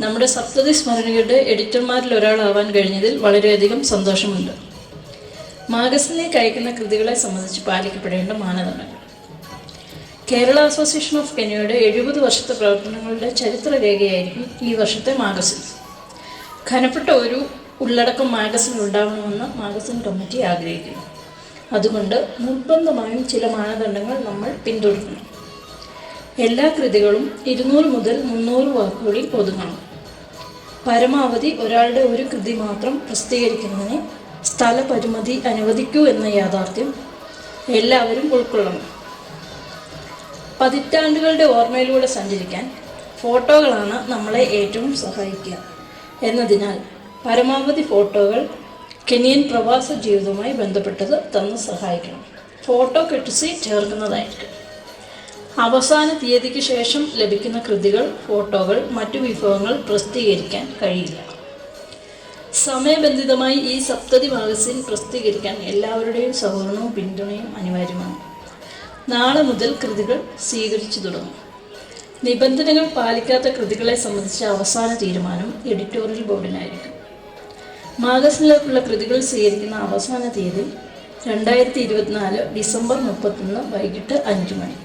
നമ്മുടെ സപ്തതി സ്മരണികയുടെ എഡിറ്റർമാരിൽ ഒരാളാവാൻ കഴിഞ്ഞതിൽ വളരെയധികം സന്തോഷമുണ്ട്. മാഗസിനിലേക്ക് അയക്കുന്ന കൃതികളെ സംബന്ധിച്ച് പാലിക്കപ്പെടേണ്ട മാനദണ്ഡങ്ങൾ. കേരള അസോസിയേഷൻ ഓഫ് കെനിയയുടെ 70 വർഷത്തെ പ്രവർത്തനങ്ങളുടെ ചരിത്രരേഖയായിരിക്കും ഈ വർഷത്തെ മാഗസിൻ. ഘനപ്പെട്ട ഒരു ഉള്ളടക്കം മാഗസിൻ ഉണ്ടാവണമെന്ന് മാഗസിൻ കമ്മിറ്റി ആഗ്രഹിക്കുന്നു. അതുകൊണ്ട് നിർബന്ധമായും ചില മാനദണ്ഡങ്ങൾ നമ്മൾ പിന്തുടരണം. എല്ലാ കൃതികളും 200 മുതൽ 300 വാക്കുകളിൽ ഒതുങ്ങണം. പരമാവധി ഒരാളുടെ ഒരു കൃതി മാത്രം പ്രസിദ്ധീകരിക്കുന്നതിന് സ്ഥലപരിമിതി അനുവദിക്കൂ എന്ന യാഥാർത്ഥ്യം എല്ലാവരും ഉൾക്കൊള്ളണം. പതിറ്റാണ്ടുകളുടെ ഓർമ്മയിലൂടെ സഞ്ചരിക്കാൻ ഫോട്ടോകളാണ് നമ്മളെ ഏറ്റവും സഹായിക്കുക എന്നതിനാൽ പരമാവധി ഫോട്ടോകൾ കെനിയൻ പ്രവാസ ജീവിതവുമായി ബന്ധപ്പെട്ടത് തന്ന് സഹായിക്കണം. ഫോട്ടോ കെട്ടിസി ചേർക്കുന്നതായിരിക്കും. അവസാന തീയതിക്ക് ശേഷം ലഭിക്കുന്ന കൃതികൾ, ഫോട്ടോകൾ, മറ്റു വിഭവങ്ങൾ പ്രസിദ്ധീകരിക്കാൻ കഴിയില്ല. സമയബന്ധിതമായി ഈ സപ്തതി മാഗസിൻ പ്രസിദ്ധീകരിക്കാൻ എല്ലാവരുടെയും സഹകരണവും പിന്തുണയും അനിവാര്യമാണ്. നാളെ മുതൽ കൃതികൾ സ്വീകരിച്ചു തുടങ്ങും. നിബന്ധനകൾ പാലിക്കാത്ത കൃതികളെ സംബന്ധിച്ച അവസാന തീരുമാനം എഡിറ്റോറിയൽ ബോർഡിനായിരിക്കും. മാഗസിനിലേക്കുള്ള കൃതികൾ സ്വീകരിക്കുന്ന അവസാന തീയതി 2024 ഡിസംബർ 31 വൈകിട്ട് 5 മണി.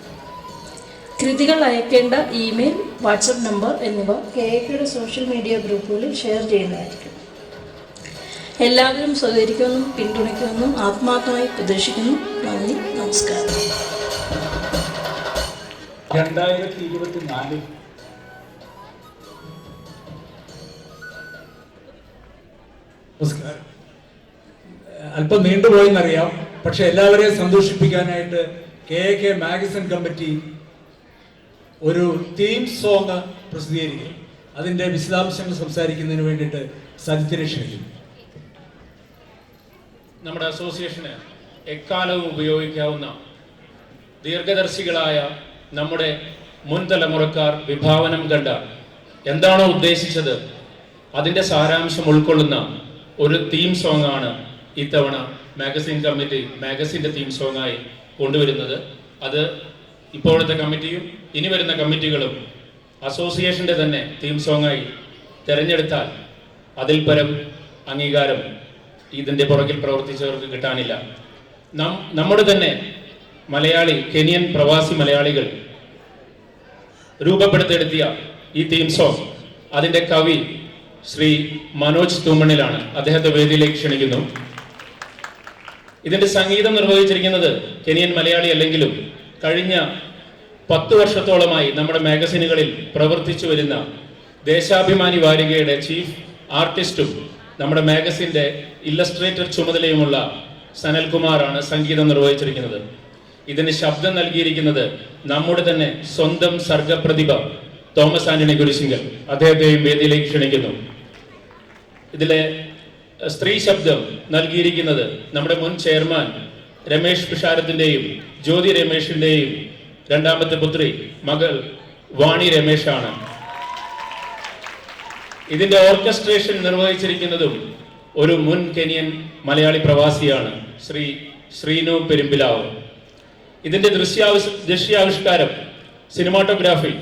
കൃതികൾ അയക്കേണ്ട ഇമെയിൽ, വാട്സപ്പ് നമ്പർ എന്നിവ KAKയുടെ സോഷ്യൽ മീഡിയ ഗ്രൂപ്പുകളിൽ ഷെയർ ചെയ്യുന്നതായിരിക്കും. എല്ലാവരും സഹകരിക്കുമെന്നും പിന്തുണയ്ക്കുമെന്നും ആത്മാർത്ഥമായി പ്രതീക്ഷിക്കുന്നു. നന്ദി, നമസ്കാരം. 2024 നമസ്കാരം. അല്പം നീണ്ടുപോയെന്നറിയാം, പക്ഷെ എല്ലാവരെയും സന്തോഷിപ്പിക്കാനായിട്ട് KAK മാഗസിൻ കമ്മിറ്റി ഒരു തീം സോങ് പ്രസിദ്ധീകരിക്കും. അതിൻ്റെ വിശദാംശങ്ങൾ സംസാരിക്കുന്നതിന് വേണ്ടിയിട്ട് സജിത്തിനെ ക്ഷണിക്കുന്നു. നമ്മുടെ അസോസിയേഷന് എക്കാലവും ഉപയോഗിക്കാവുന്ന ദീർഘദർശികളായ നമ്മുടെ മുൻ തലമുറക്കാർ വിഭാവനം കണ്ട എന്താണോ ഉദ്ദേശിച്ചത് അതിൻ്റെ സാരാംശം ഉൾക്കൊള്ളുന്ന ഒരു തീം സോങ് ആണ് ഇത്തവണ മാഗസിൻ കമ്മിറ്റി മാഗസിൻ്റെ തീം സോങ്ങായി കൊണ്ടുവരുന്നത്. അത് ഇപ്പോഴത്തെ കമ്മിറ്റിയും ഇനി വരുന്ന കമ്മിറ്റികളും അസോസിയേഷൻ്റെ തന്നെ തീം സോങ്ങായി തിരഞ്ഞെടുത്താൽ അതിൽ പരം അംഗീകാരം ഇതിൻ്റെ പുറകിൽ പ്രവർത്തിച്ചവർക്ക് കിട്ടാനില്ല. നമ്മുടെ തന്നെ മലയാളി കെനിയൻ പ്രവാസി മലയാളികൾ രൂപപ്പെടുത്തിയെടുത്തിയ ഈ തീം സോങ് അതിൻ്റെ കവി ശ്രീ മനോജ് തൂമണിലാണ്. അദ്ദേഹത്തെ വേദിയിലേക്ക് ക്ഷണിക്കുന്നു. ഇതിൻ്റെ സംഗീതം നിർവഹിച്ചിരിക്കുന്നത് കെനിയൻ മലയാളി അല്ലെങ്കിലും കഴിഞ്ഞ 10 വർഷത്തോളമായി നമ്മുടെ മാഗസിനുകളിൽ പ്രവർത്തിച്ചു വരുന്ന ദേശാഭിമാനി വാരികയുടെ ചീഫ് ആർട്ടിസ്റ്റും നമ്മുടെ മാഗസിൻ്റെ ഇല്ലസ്ട്രേറ്റർ ചുമതലയുമുള്ള സനൽകുമാറാണ് സംഗീതം നിർവഹിച്ചിരിക്കുന്നത്. ഇതിന് ശബ്ദം നൽകിയിരിക്കുന്നത് നമ്മുടെ തന്നെ സ്വന്തം സർഗപ്രതിഭ തോമസ് ആന്റണി കുരിശിങ്കൽ. അദ്ദേഹത്തെയും വേദിയിലേക്ക് ക്ഷണിക്കുന്നു. ഇതിലെ സ്ത്രീ ശബ്ദം നൽകിയിരിക്കുന്നത് നമ്മുടെ മുൻ ചെയർമാൻ രമേഷ് പിഷാരത്തിൻ്റെയും ജ്യോതി രമേഷിൻ്റെയും രണ്ടാമത്തെ പുത്രി മകൾ വാണി രമേഷാണ്. ഇതിൻ്റെ ഓർക്കസ്ട്രേഷൻ നിർവഹിച്ചിരിക്കുന്നതും ഒരു മുൻ കെനിയൻ മലയാളി പ്രവാസിയാണ്, ശ്രീ ശ്രീനു പെരുമ്പിലാവ്. ഇതിൻ്റെ ദൃശ്യാവിഷ്കാരം, സിനിമാറ്റോഗ്രാഫി,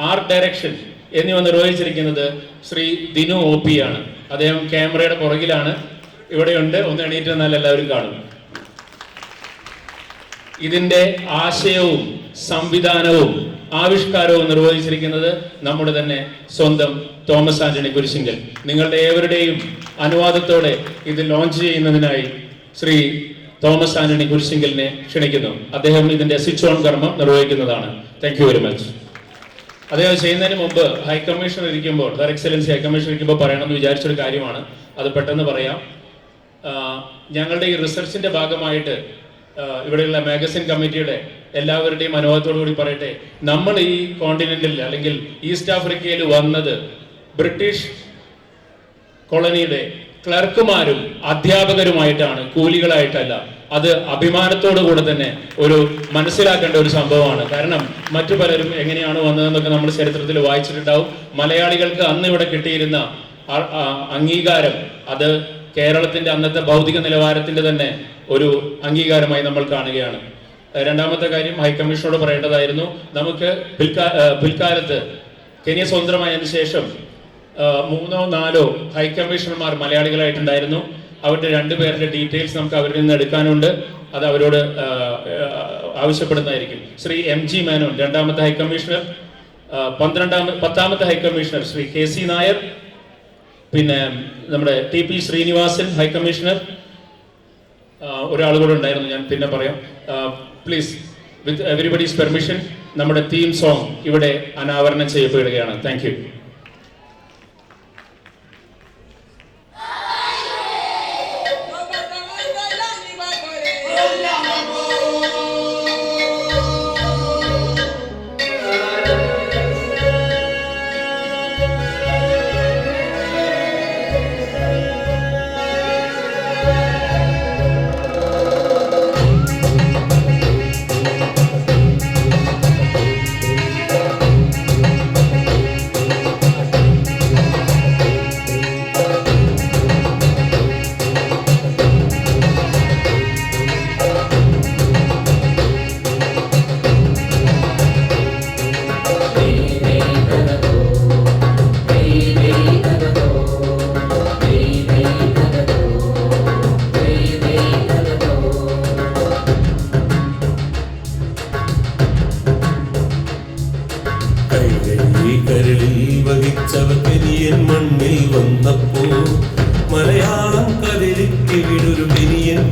ആർട്ട് ഡയറക്ഷൻ എന്നിവ നിർവഹിച്ചിരിക്കുന്നത് ശ്രീ ദിനു OP ആണ്. അദ്ദേഹം ക്യാമറയുടെ പുറകിലാണ്, ഇവിടെയുണ്ട്. ഒന്ന് എണീറ്റ് വന്നാൽ എല്ലാവരും കാണും. ഇതിൻ്റെ ആശയവും സംവിധാനവും ആവിഷ്കാരവും നിർവഹിച്ചിരിക്കുന്നത് നമ്മുടെ തന്നെ സ്വന്തം തോമസ് ആന്റണി കുരിശിങ്കൽ. നിങ്ങളുടെ ഏവരുടെയും അനുവാദത്തോടെ ഇത് ലോഞ്ച് ചെയ്യുന്നതിനായി ശ്രീ തോമസ് ആന്റണി കുരിശിങ്കലിനെ ക്ഷണിക്കുന്നു. അദ്ദേഹം ഇതിൻ്റെ സ്വിച്ച് ഓൺ കർമ്മം നിർവഹിക്കുന്നതാണ്. Thank you very much. അദ്ദേഹം ചെയ്യുന്നതിന് മുമ്പ് ഹൈക്കമ്മീഷണർ ഇരിക്കുമ്പോൾ, ഹർ എക്സലൻസി ഹൈക്കമ്മീഷണർ ഇരിക്കുമ്പോൾ പറയണമെന്ന് വിചാരിച്ചൊരു കാര്യമാണ്. അത് പെട്ടെന്ന് പറയാം. ഞങ്ങളുടെ ഈ റിസർച്ചിൻ്റെ ഭാഗമായിട്ട് ഇവിടെയുള്ള മാഗസിൻ കമ്മിറ്റിയുടെ എല്ലാവരുടെയും അനുഭവത്തോടു കൂടി പറയട്ടെ, നമ്മൾ ഈ കോണ്ടിനെന്റിൽ അല്ലെങ്കിൽ ഈസ്റ്റ് ആഫ്രിക്കയിൽ വന്നത് ബ്രിട്ടീഷ് കോളനിയുടെ ക്ലർക്കുമാരും അധ്യാപകരുമായിട്ടാണ്, കൂലികളായിട്ടല്ല. അത് അഭിമാനത്തോടു കൂടെ തന്നെ ഒരു മനസ്സിലാക്കേണ്ട ഒരു സംഭവമാണ്. കാരണം മറ്റു പലരും എങ്ങനെയാണ് വന്നതെന്നൊക്കെ നമ്മൾ ചരിത്രത്തിൽ വായിച്ചിട്ടുണ്ടാവും. മലയാളികൾക്ക് അന്ന് ഇവിടെ കിട്ടിയിരുന്ന അംഗീകാരം അത് കേരളത്തിൻ്റെ അന്നത്തെ ഭൗതിക നിലവാരത്തിൻ്റെ തന്നെ ഒരു അംഗീകാരമായി നമ്മൾ കാണുകയാണ്. രണ്ടാമത്തെ കാര്യം ഹൈക്കമ്മീഷനോട് പറയേണ്ടതായിരുന്നു. നമുക്ക് പിൽക്കാലത്ത് കെനിയ സ്വതന്ത്രമായതിനു ശേഷം 3 or 4 ഹൈക്കമ്മീഷണർമാർ മലയാളികളായിട്ടുണ്ടായിരുന്നു. അവരുടെ 2 പേരുടെ ഡീറ്റെയിൽസ് നമുക്ക് അവരിൽ നിന്ന് എടുക്കാനുണ്ട്. അത് അവരോട് ആവശ്യപ്പെടുന്നതായിരിക്കും. ശ്രീ MG മേനോൻ രണ്ടാമത്തെ ഹൈക്കമ്മീഷണർ, 10ാമത്തെ ഹൈക്കമ്മീഷണർ ശ്രീ KC നായർ, പിന്നെ നമ്മുടെ TP ശ്രീനിവാസൻ ഹൈക്കമ്മീഷണർ, ഒരാൾ കൂടെ ഉണ്ടായിരുന്നു, ഞാൻ പിന്നെ പറയാം. പ്ലീസ് വിത്ത് എവരിബഡീസ് പെർമിഷൻ നമ്മുടെ തീം സോങ് ഇവിടെ അനാവരണം ചെയ്യപ്പെടുകയാണ്. Thank you.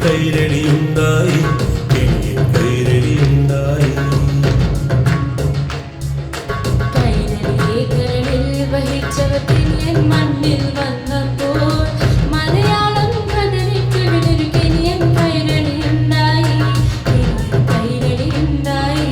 കൈരളിയുണ്ടായി, കെണിയിൽ കൈരളിയുണ്ടായി. വഹിച്ചവർ കെനിയൻ മണ്ണിൽ വന്നപ്പോൾ മലയാളം കടലിൽ കെനിയൻ കൈരളിയുണ്ടായി, കൈരളിയുണ്ടായി.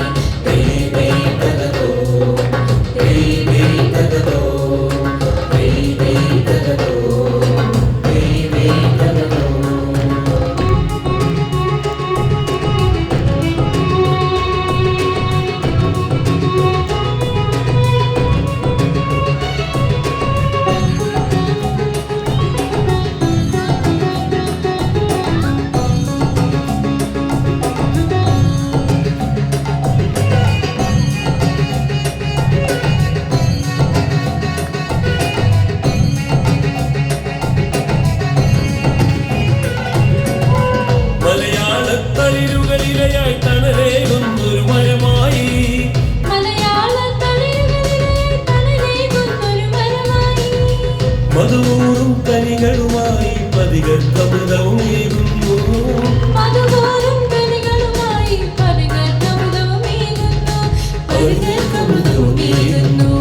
മലയാളത്തളിരുകളിലയായി തണലേകുന്നൊരു മരമായി, മധുവൂറും കനികളുമായി പതികർക്കമൃതവും ഏകുന്നു, പതികർക്കമൃതവും ഏകുന്നു.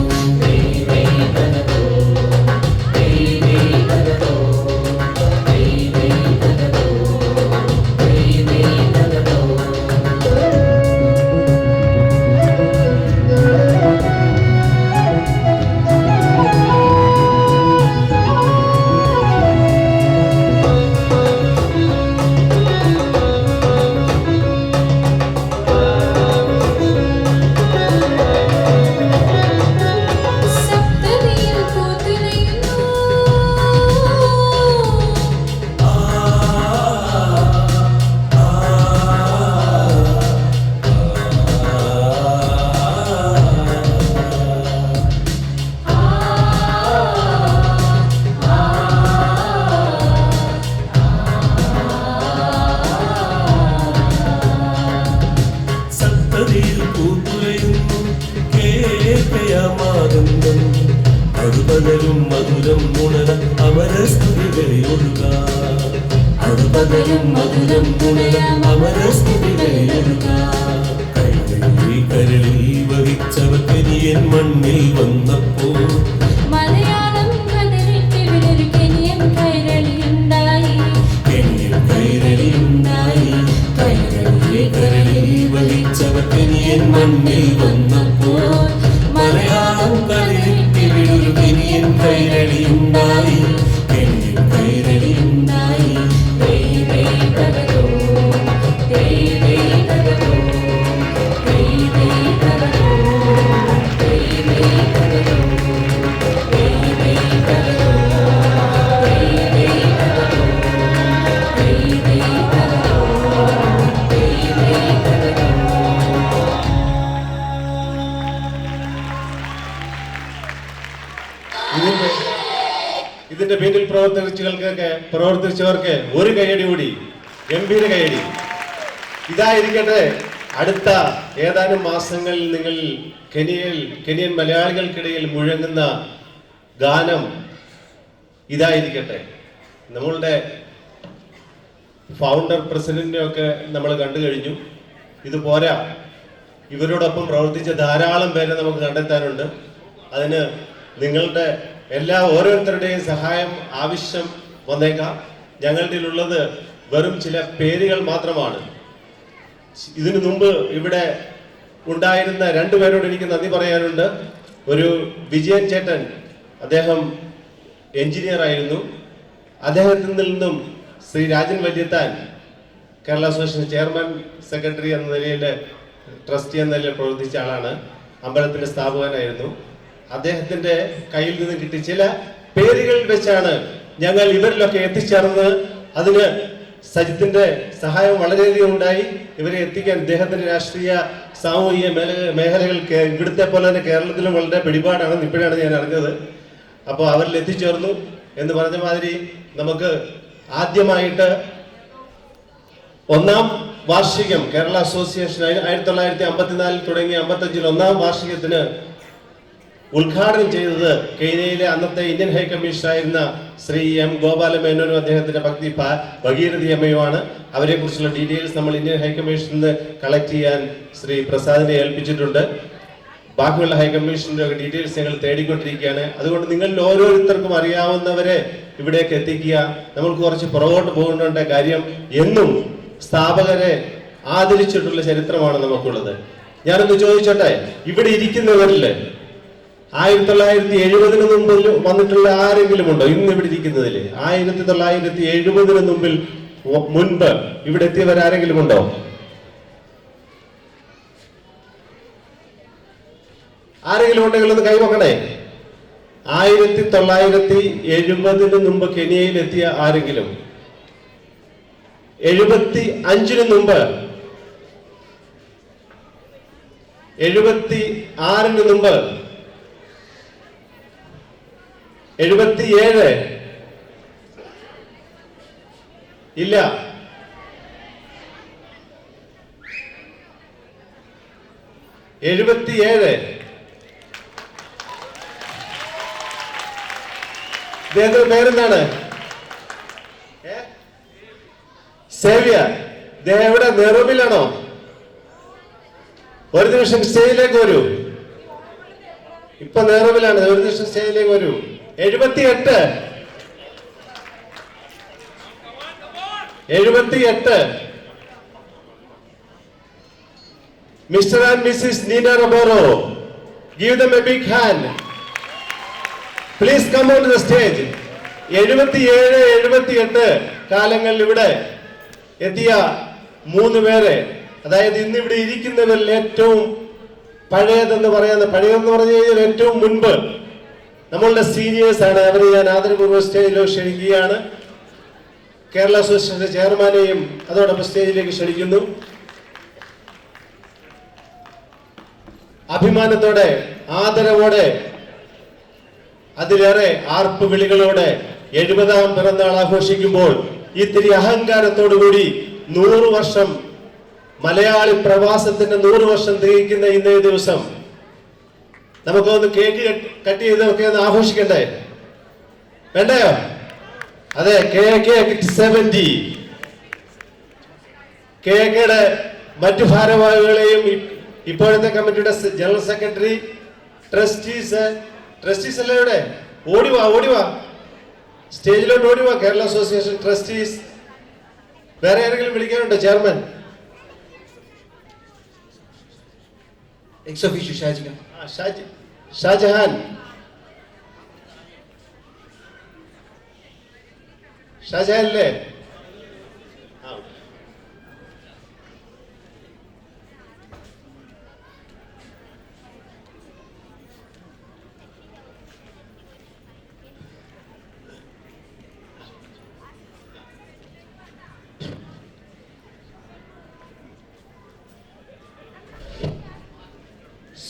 സപ്തതിയിൽ പൂത്തുലയുന്നു കേൾക്കയാമാകുന്നും, അടുപകരും മധുരം ഉണര അമരസ്തുതികളിൽ ഒഴുക, അടുപകരും മധുരം ഉണര അമരസ്തുതികളിൽ ഒഴുക. കൈകളിൽ കരളിൽ വഹിച്ചവർ കെനിയൻ മണ്ണിൽ വന്നപ്പോൾ മലയാളം കടലിൽ കെനിയൻ കൈരളിയുണ്ടായി, കെനിയൻ കൈരളിയുണ്ടായി. കരളിൽ വഹിച്ചവർ കെനിയൻ മണ്ണിൽ വന്നപ്പോൾ മലയാളം കടലിൽ കിവിടൊരു കെനിയൻ കൈരളിയുണ്ടായി, കെനിയൻ കൈരളിയുണ്ടായി. ഇതിന്റെ പിന്നിൽ പ്രവർത്തിച്ചവർക്ക് ഒരു കൈയടി കൂടി, ഗംഭീര കൈയടി. ഇതായിരിക്കട്ടെ അടുത്ത ഏതാനും മാസങ്ങളിൽ നിങ്ങൾ കെനിയൻ മലയാളികൾക്കിടയിൽ മുഴങ്ങുന്ന ഗാനം. ഇതായിരിക്കട്ടെ നമ്മളുടെ ഫൗണ്ടർ പ്രസിഡന്റിനെയൊക്കെ നമ്മൾ കണ്ടു കഴിഞ്ഞു. ഇത് പോരാ, ഇവരോടൊപ്പം പ്രവർത്തിച്ച ധാരാളം പേരെ നമുക്ക് കണ്ടെത്താനുണ്ട്. അതിന് നിങ്ങളുടെ ഓരോരുത്തരുടെയും സഹായം ആവശ്യം വന്നേക്കാം. ഞങ്ങളുടെ ഉള്ളത് വെറും ചില പേരുകൾ മാത്രമാണ്. ഇതിനു മുമ്പ് ഇവിടെ ഉണ്ടായിരുന്ന രണ്ടുപേരോട് എനിക്ക് നന്ദി പറയാനുണ്ട്. ഒരു വിജയൻ ചേട്ടൻ, അദ്ദേഹം എഞ്ചിനീയർ ആയിരുന്നു. അദ്ദേഹത്തിൽ നിന്നും Shri Rajan Valiathan, Kerala association chairman secretary എന്ന നിലയിൽ, ട്രസ്റ്റി എന്ന നിലയിൽ പ്രവർത്തിച്ച ആളാണ്. അമ്പലത്തിന്റെ സ്ഥാപകനായിരുന്നു. അദ്ദേഹത്തിന്റെ കയ്യിൽ നിന്ന് കിട്ടിയ ചില പേരുകൾ വെച്ചാണ് ഞങ്ങൾ ഇവരിലൊക്കെ എത്തിച്ചേർന്നത്. അതിന് സജിത്തിന്റെ സഹായം വളരെയധികം ഉണ്ടായി. ഇവരെ എത്തിക്കാൻ അദ്ദേഹത്തിന്റെ രാഷ്ട്രീയ സാമൂഹിക മേഖലകൾ ഇവിടുത്തെ പോലെ തന്നെ കേരളത്തിലും വളരെ പിടിപാടാണെന്ന് ഇപ്പോഴാണ് ഞാൻ അറിഞ്ഞത്. അപ്പോൾ അവരിൽ എത്തിച്ചേർന്നു എന്ന് പറഞ്ഞ മാതിരി നമുക്ക് ആദ്യമായിട്ട് ഒന്നാം വാർഷികം കേരള അസോസിയേഷൻ 1954 തുടങ്ങി 55 ഒന്നാം വാർഷികത്തിന് ഉദ്ഘാടനം ചെയ്തത് കെനിയയിലെ അന്നത്തെ ഇന്ത്യൻ ഹൈക്കമ്മീഷണറായിരുന്ന ശ്രീ എം ഗോപാലമേനോനും അദ്ദേഹത്തിന്റെ ഭക്തി ഭഗീരഥി അമ്മയുമാണ്. അവരെ കുറിച്ചുള്ള ഡീറ്റെയിൽസ് നമ്മൾ ഇന്ത്യൻ ഹൈക്കമ്മീഷനിൽ കളക്ട് ചെയ്യാൻ ശ്രീ പ്രസാദിനെ ഏൽപ്പിച്ചിട്ടുണ്ട്. ബാക്കിയുള്ള ഹൈക്കമ്മീഷന്റെ ഡീറ്റെയിൽസ് ഞങ്ങൾ തേടിക്കൊണ്ടിരിക്കുകയാണ്. അതുകൊണ്ട് നിങ്ങളിൽ ഓരോരുത്തർക്കും അറിയാവുന്നവരെ ഇവിടേക്ക് എത്തിക്കുക. നമ്മൾക്ക് കുറച്ച് പുറകോട്ട് പോകുന്നുണ്ട്. കാര്യം എന്നും സ്ഥാപകരെ ആദരിച്ചിട്ടുള്ള ചരിത്രമാണ് നമുക്കുള്ളത്. ഞാനൊന്ന് ചോദിച്ചോട്ടെ, ഇവിടെ ഇരിക്കുന്നവരില് 1970 മുമ്പ് വന്നിട്ടുള്ള ആരെങ്കിലും ഉണ്ടോ? ഇന്ന് ഇവിടെ ഇരിക്കുന്നതിൽ 1970 മുൻപ് ഇവിടെ എത്തിയവരാരെങ്കിലും ഉണ്ടോ? ആരെങ്കിലും ഉണ്ടെങ്കിൽ ഒന്ന് കൈവക്കണേ. 1970 മുമ്പ് കെനിയയിൽ എത്തിയ ആരെങ്കിലും? 75 മുമ്പ്, 76 മുമ്പ്, 77 ഇല്ല. 77 ഇദ്ദേഹത്തിന്റെ പേരെന്താണ്? സേവ്യർ. ഇദ്ദേഹം എവിടെ? നെറോബിയിലാണോ? ഒരു നിമിഷം സ്റ്റേജിലേക്ക് വരൂ. ഇപ്പൊ നെറോബിലാണ്. ഒരു നിമിഷം സ്റ്റേജിലേക്ക് വരൂ. 78 Mr. and Mrs. Nina Roboro, give them a big hand. Please come on to the stage. 77-78 കാലങ്ങളിൽ ഇവിടെ എത്തിയ 3 പേരെ, അതായത് ഇന്ന് ഇവിടെ ഇരിക്കുന്നവരിൽ ഏറ്റവും പഴയതെന്ന് പറഞ്ഞു കഴിഞ്ഞാൽ ഏറ്റവും മുൻപ് നമ്മളുടെ സീനിയേഴ്സ് ആണ്. അവരെ ഞാൻ ആദരപൂർവ്വം സ്റ്റേജിലേക്ക് ക്ഷണിക്കുകയാണ്. കേരള അസോസിയേഷന്റെ ചെയർമാനെയും അതോടൊപ്പം സ്റ്റേജിലേക്ക് ക്ഷണിക്കുന്നു. അഭിമാനത്തോടെ, ആദരവോടെ, അതിലേറെ ആർപ്പ് വിളികളോടെ 70ാം പിറന്നാൾ ആഘോഷിക്കുമ്പോൾ ഇത്തിരി അഹങ്കാരത്തോടുകൂടി 100 വർഷം മലയാളി പ്രവാസത്തിന്റെ 100 വർഷം തികയ്ക്കുന്ന ഇന്നേ ദിവസം നമുക്കൊന്ന് കേക്ക് കട്ട് ചെയ്തൊക്കെ ഒന്ന് ആഘോഷിക്കണ്ടേ? വേണ്ടയോ? അതെ, KK70 KKയുടെ മറ്റു ഭാരവാഹികളെയും ഇപ്പോഴത്തെ കമ്മിറ്റിയുടെ ജനറൽ സെക്രട്ടറി, ട്രസ്റ്റീസ് അല്ലേ ഇവിടെ? ഓടിവാ സ്റ്റേജിലോട്ട് ഓടിവാ. Kerala association trustees. വേറെ ആരെങ്കിലും വിളിക്കാനുണ്ടോ? ചെയർമാൻ ഷാജഹാൻ അല്ലേ?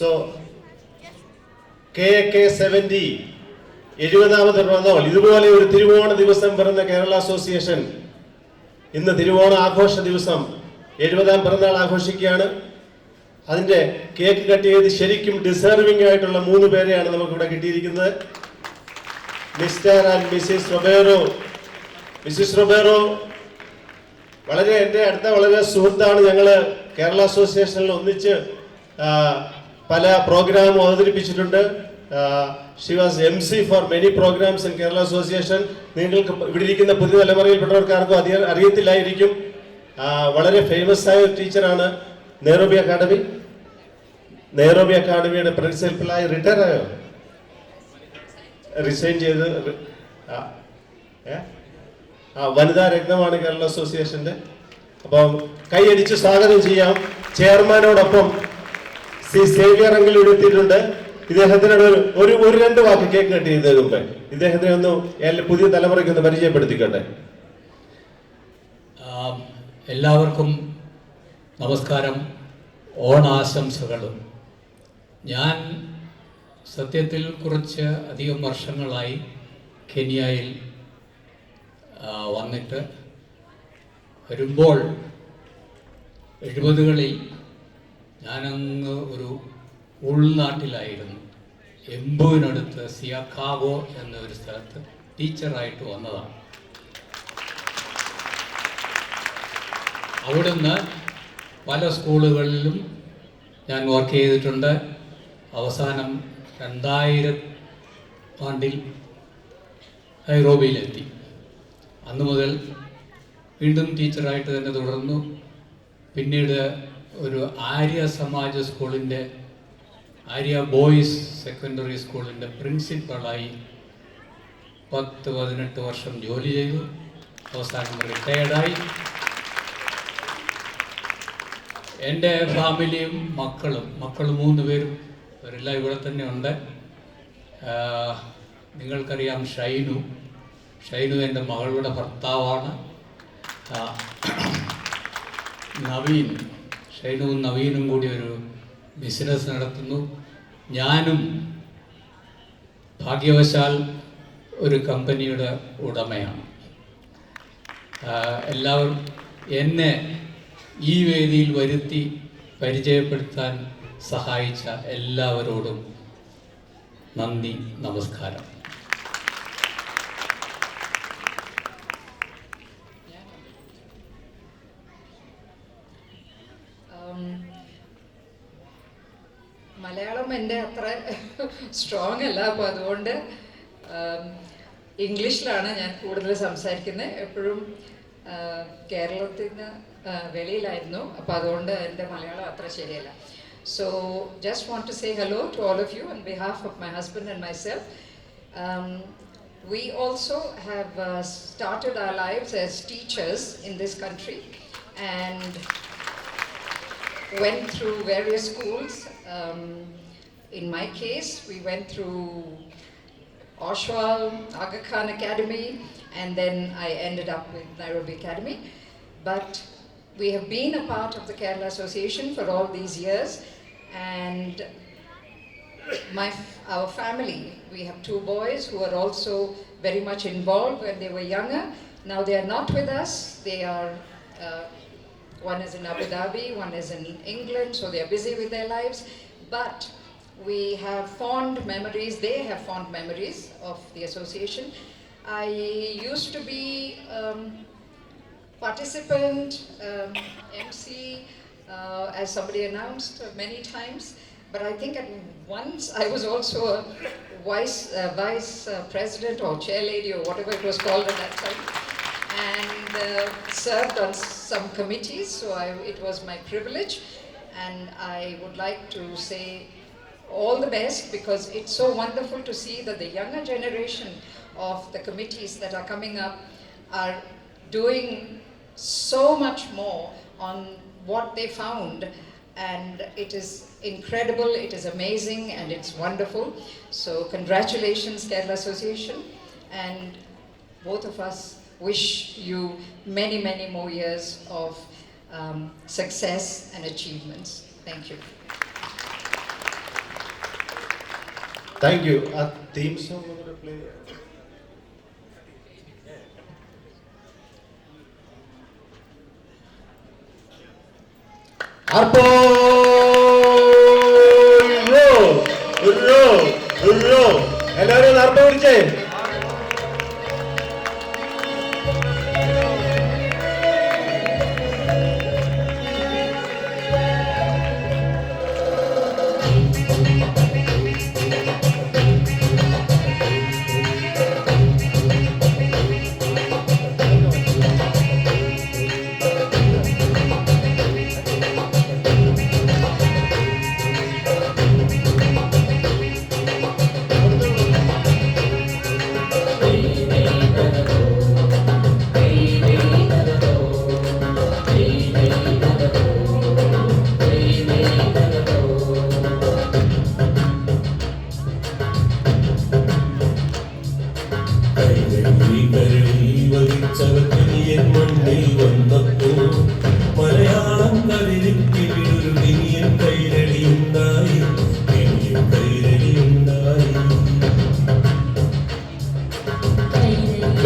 So, KK70 70ാമത് പിറന്നാൾ. ഇതുപോലെ ഒരു തിരുവോണ ദിവസം പിറന്ന കേരള അസോസിയേഷൻ ഇന്ന് തിരുവോണ ആഘോഷ ദിവസം 70ാം പിറന്നാൾ ആഘോഷിക്കുകയാണ്. അതിന്റെ കേക്ക് കട്ട് ചെയ്ത് ശരിക്കും ഡിസർവിംഗ് ആയിട്ടുള്ള 3 പേരെയാണ് നമുക്കിവിടെ കിട്ടിയിരിക്കുന്നത്. Mister and missus Robero. Missus Robero എൻ്റെ അടുത്ത വളരെ സുഹൃത്താണ്. ഞങ്ങള് കേരള അസോസിയേഷനിൽ ഒന്നിച്ച് പല പ്രോഗ്രാമും അവതരിപ്പിച്ചിട്ടുണ്ട്. She was MC for many programs in Kerala association. നിങ്ങൾക്ക് ഇവിടെ ഇരിക്കുന്ന പുതിയ തലമുറയിൽപ്പെട്ടവർക്ക് ആർക്കും അറിയത്തില്ലായിരിക്കും. വളരെ ഫേമസ് ആയ ഒരു ടീച്ചറാണ്. നെയ്റോബി അക്കാഡമിയുടെ പ്രിൻസിപ്പലായി റിട്ടയർ ആയോ? റിസൈൻ ചെയ്ത് വനിതാ രത്നമാണ് കേരള അസോസിയേഷന്റെ. അപ്പം കൈയടിച്ച് സ്വാഗതം ചെയ്യാം. ചെയർമാനോടൊപ്പം ശ്രീ സേവ്യർ അങ്കിൾ ഇവിടെ എത്തിയിട്ടുണ്ട്. ഇദ്ദേഹത്തിനോട് ഒരു 2 വാക്ക് കേക്ക് കട്ട് ചെയ്തതിന് മുമ്പ് ഇദ്ദേഹത്തിനെ ഒന്ന് പുതിയ തലമുറയ്ക്ക് ഒന്ന് പരിചയപ്പെടുത്തിക്കട്ടെ. എല്ലാവർക്കും നമസ്കാരം, ഓണാശംസകളും. ഞാൻ സത്യത്തിൽ കുറച്ച് അധികം വർഷങ്ങളായി കെനിയയിൽ വന്നിട്ട് വരുമ്പോൾ 70കളിൽ ഞാനങ്ങ് ഒരു ഉൾനാട്ടിലായിരുന്നു. എംബുവിനടുത്ത് സിയക്കാഗോ എന്നൊരു സ്ഥലത്ത് ടീച്ചറായിട്ട് വന്നതാണ്. അവിടുന്ന് പല സ്കൂളുകളിലും ഞാൻ വർക്ക് ചെയ്തിട്ടുണ്ട്. അവസാനം 2000 ആണ്ടിൽ നൈറോബിയിലെത്തി. അന്നു മുതൽ വീണ്ടും ടീച്ചറായിട്ട് തന്നെ തുടർന്നു. പിന്നീട് ഒരു ആര്യ സമാജ് സ്കൂളിൻ്റെ, ആര്യ ബോയ്സ് സെക്കൻഡറി സ്കൂളിൻ്റെ പ്രിൻസിപ്പളായി 10-18 വർഷം ജോലി ചെയ്തു. അവസാനം റിട്ടയർഡായി. എൻ്റെ ഫാമിലിയും മക്കൾ 3 പേരും അവരെല്ലാം ഇവിടെ തന്നെ ഉണ്ട്. നിങ്ങൾക്കറിയാം ഷൈനു എൻ്റെ മകളുടെ ഭർത്താവാണ്. നവീൻ, ഷൈനുവും നവീനും കൂടി ഒരു ബിസിനസ് നടത്തുന്നു. ഞാനും ഭാഗ്യവശാൽ ഒരു കമ്പനിയുടെ ഉടമയാണ്. എല്ലാവരും എന്നെ ഈ വേദിയിൽ വരുത്തി പരിചയപ്പെടുത്താൻ സഹായിച്ച എല്ലാവരോടും നന്ദി, നമസ്കാരം. മലയാളം എൻ്റെ അത്ര സ്ട്രോങ് അല്ല, അപ്പോൾ അതുകൊണ്ട് ഇംഗ്ലീഷിലാണ് ഞാൻ കൂടുതൽ സംസാരിക്കുന്നത്. എപ്പോഴും കേരളത്തിന് വെളിയിലായിരുന്നു, അപ്പോൾ അതുകൊണ്ട് എൻ്റെ മലയാളം അത്ര ശരിയല്ല. So just want to say hello to all of you on behalf of my husband and myself. We also have started our lives as teachers in this country and went through various schools. In my case, we went through Oshawa, Aga Khan Academy, and then I ended up with Nairobi Academy. But we have been a part of the Kerala Association for all these years, and our family, we have 2 boys who are also very much involved when they were younger. Now they are not with us. They are one is in Abu Dhabi, one is in England, so they are busy with their lives. But we have fond memories, they have fond memories of the association. I used to be participant, MC, as somebody announced many times, but I think at once I was also a vice president or chair lady or whatever it was called at that time, and served on some committees, so it was my privilege, and I would like to say all the best, because it's so wonderful to see that the younger generation of the committees that are coming up are doing so much more on what they found, and it is incredible, it is amazing, and it's wonderful. So congratulations, Kerala Association, and both of us wish you many, many more years of success and achievements. Thank you. Thank you. A theme song we're going to play. Arpo! Hurro! എല്ലാവരും അർപ്പ വിളിച്ചേ.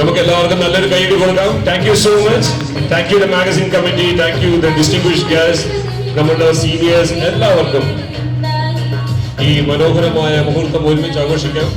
നമുക്ക് എല്ലാവർക്കും നല്ലൊരു കൈയ്യടി കൊടുക്കാം. Thank you so much. Thank you the magazine committee, thank you the distinguished guest, നമ്മളുടെ seniors, എല്ലാവർക്കും ഈ മനോഹരമായ മുഹൂർത്തം ഒരുമിച്ച് ആഘോഷിക്കാം.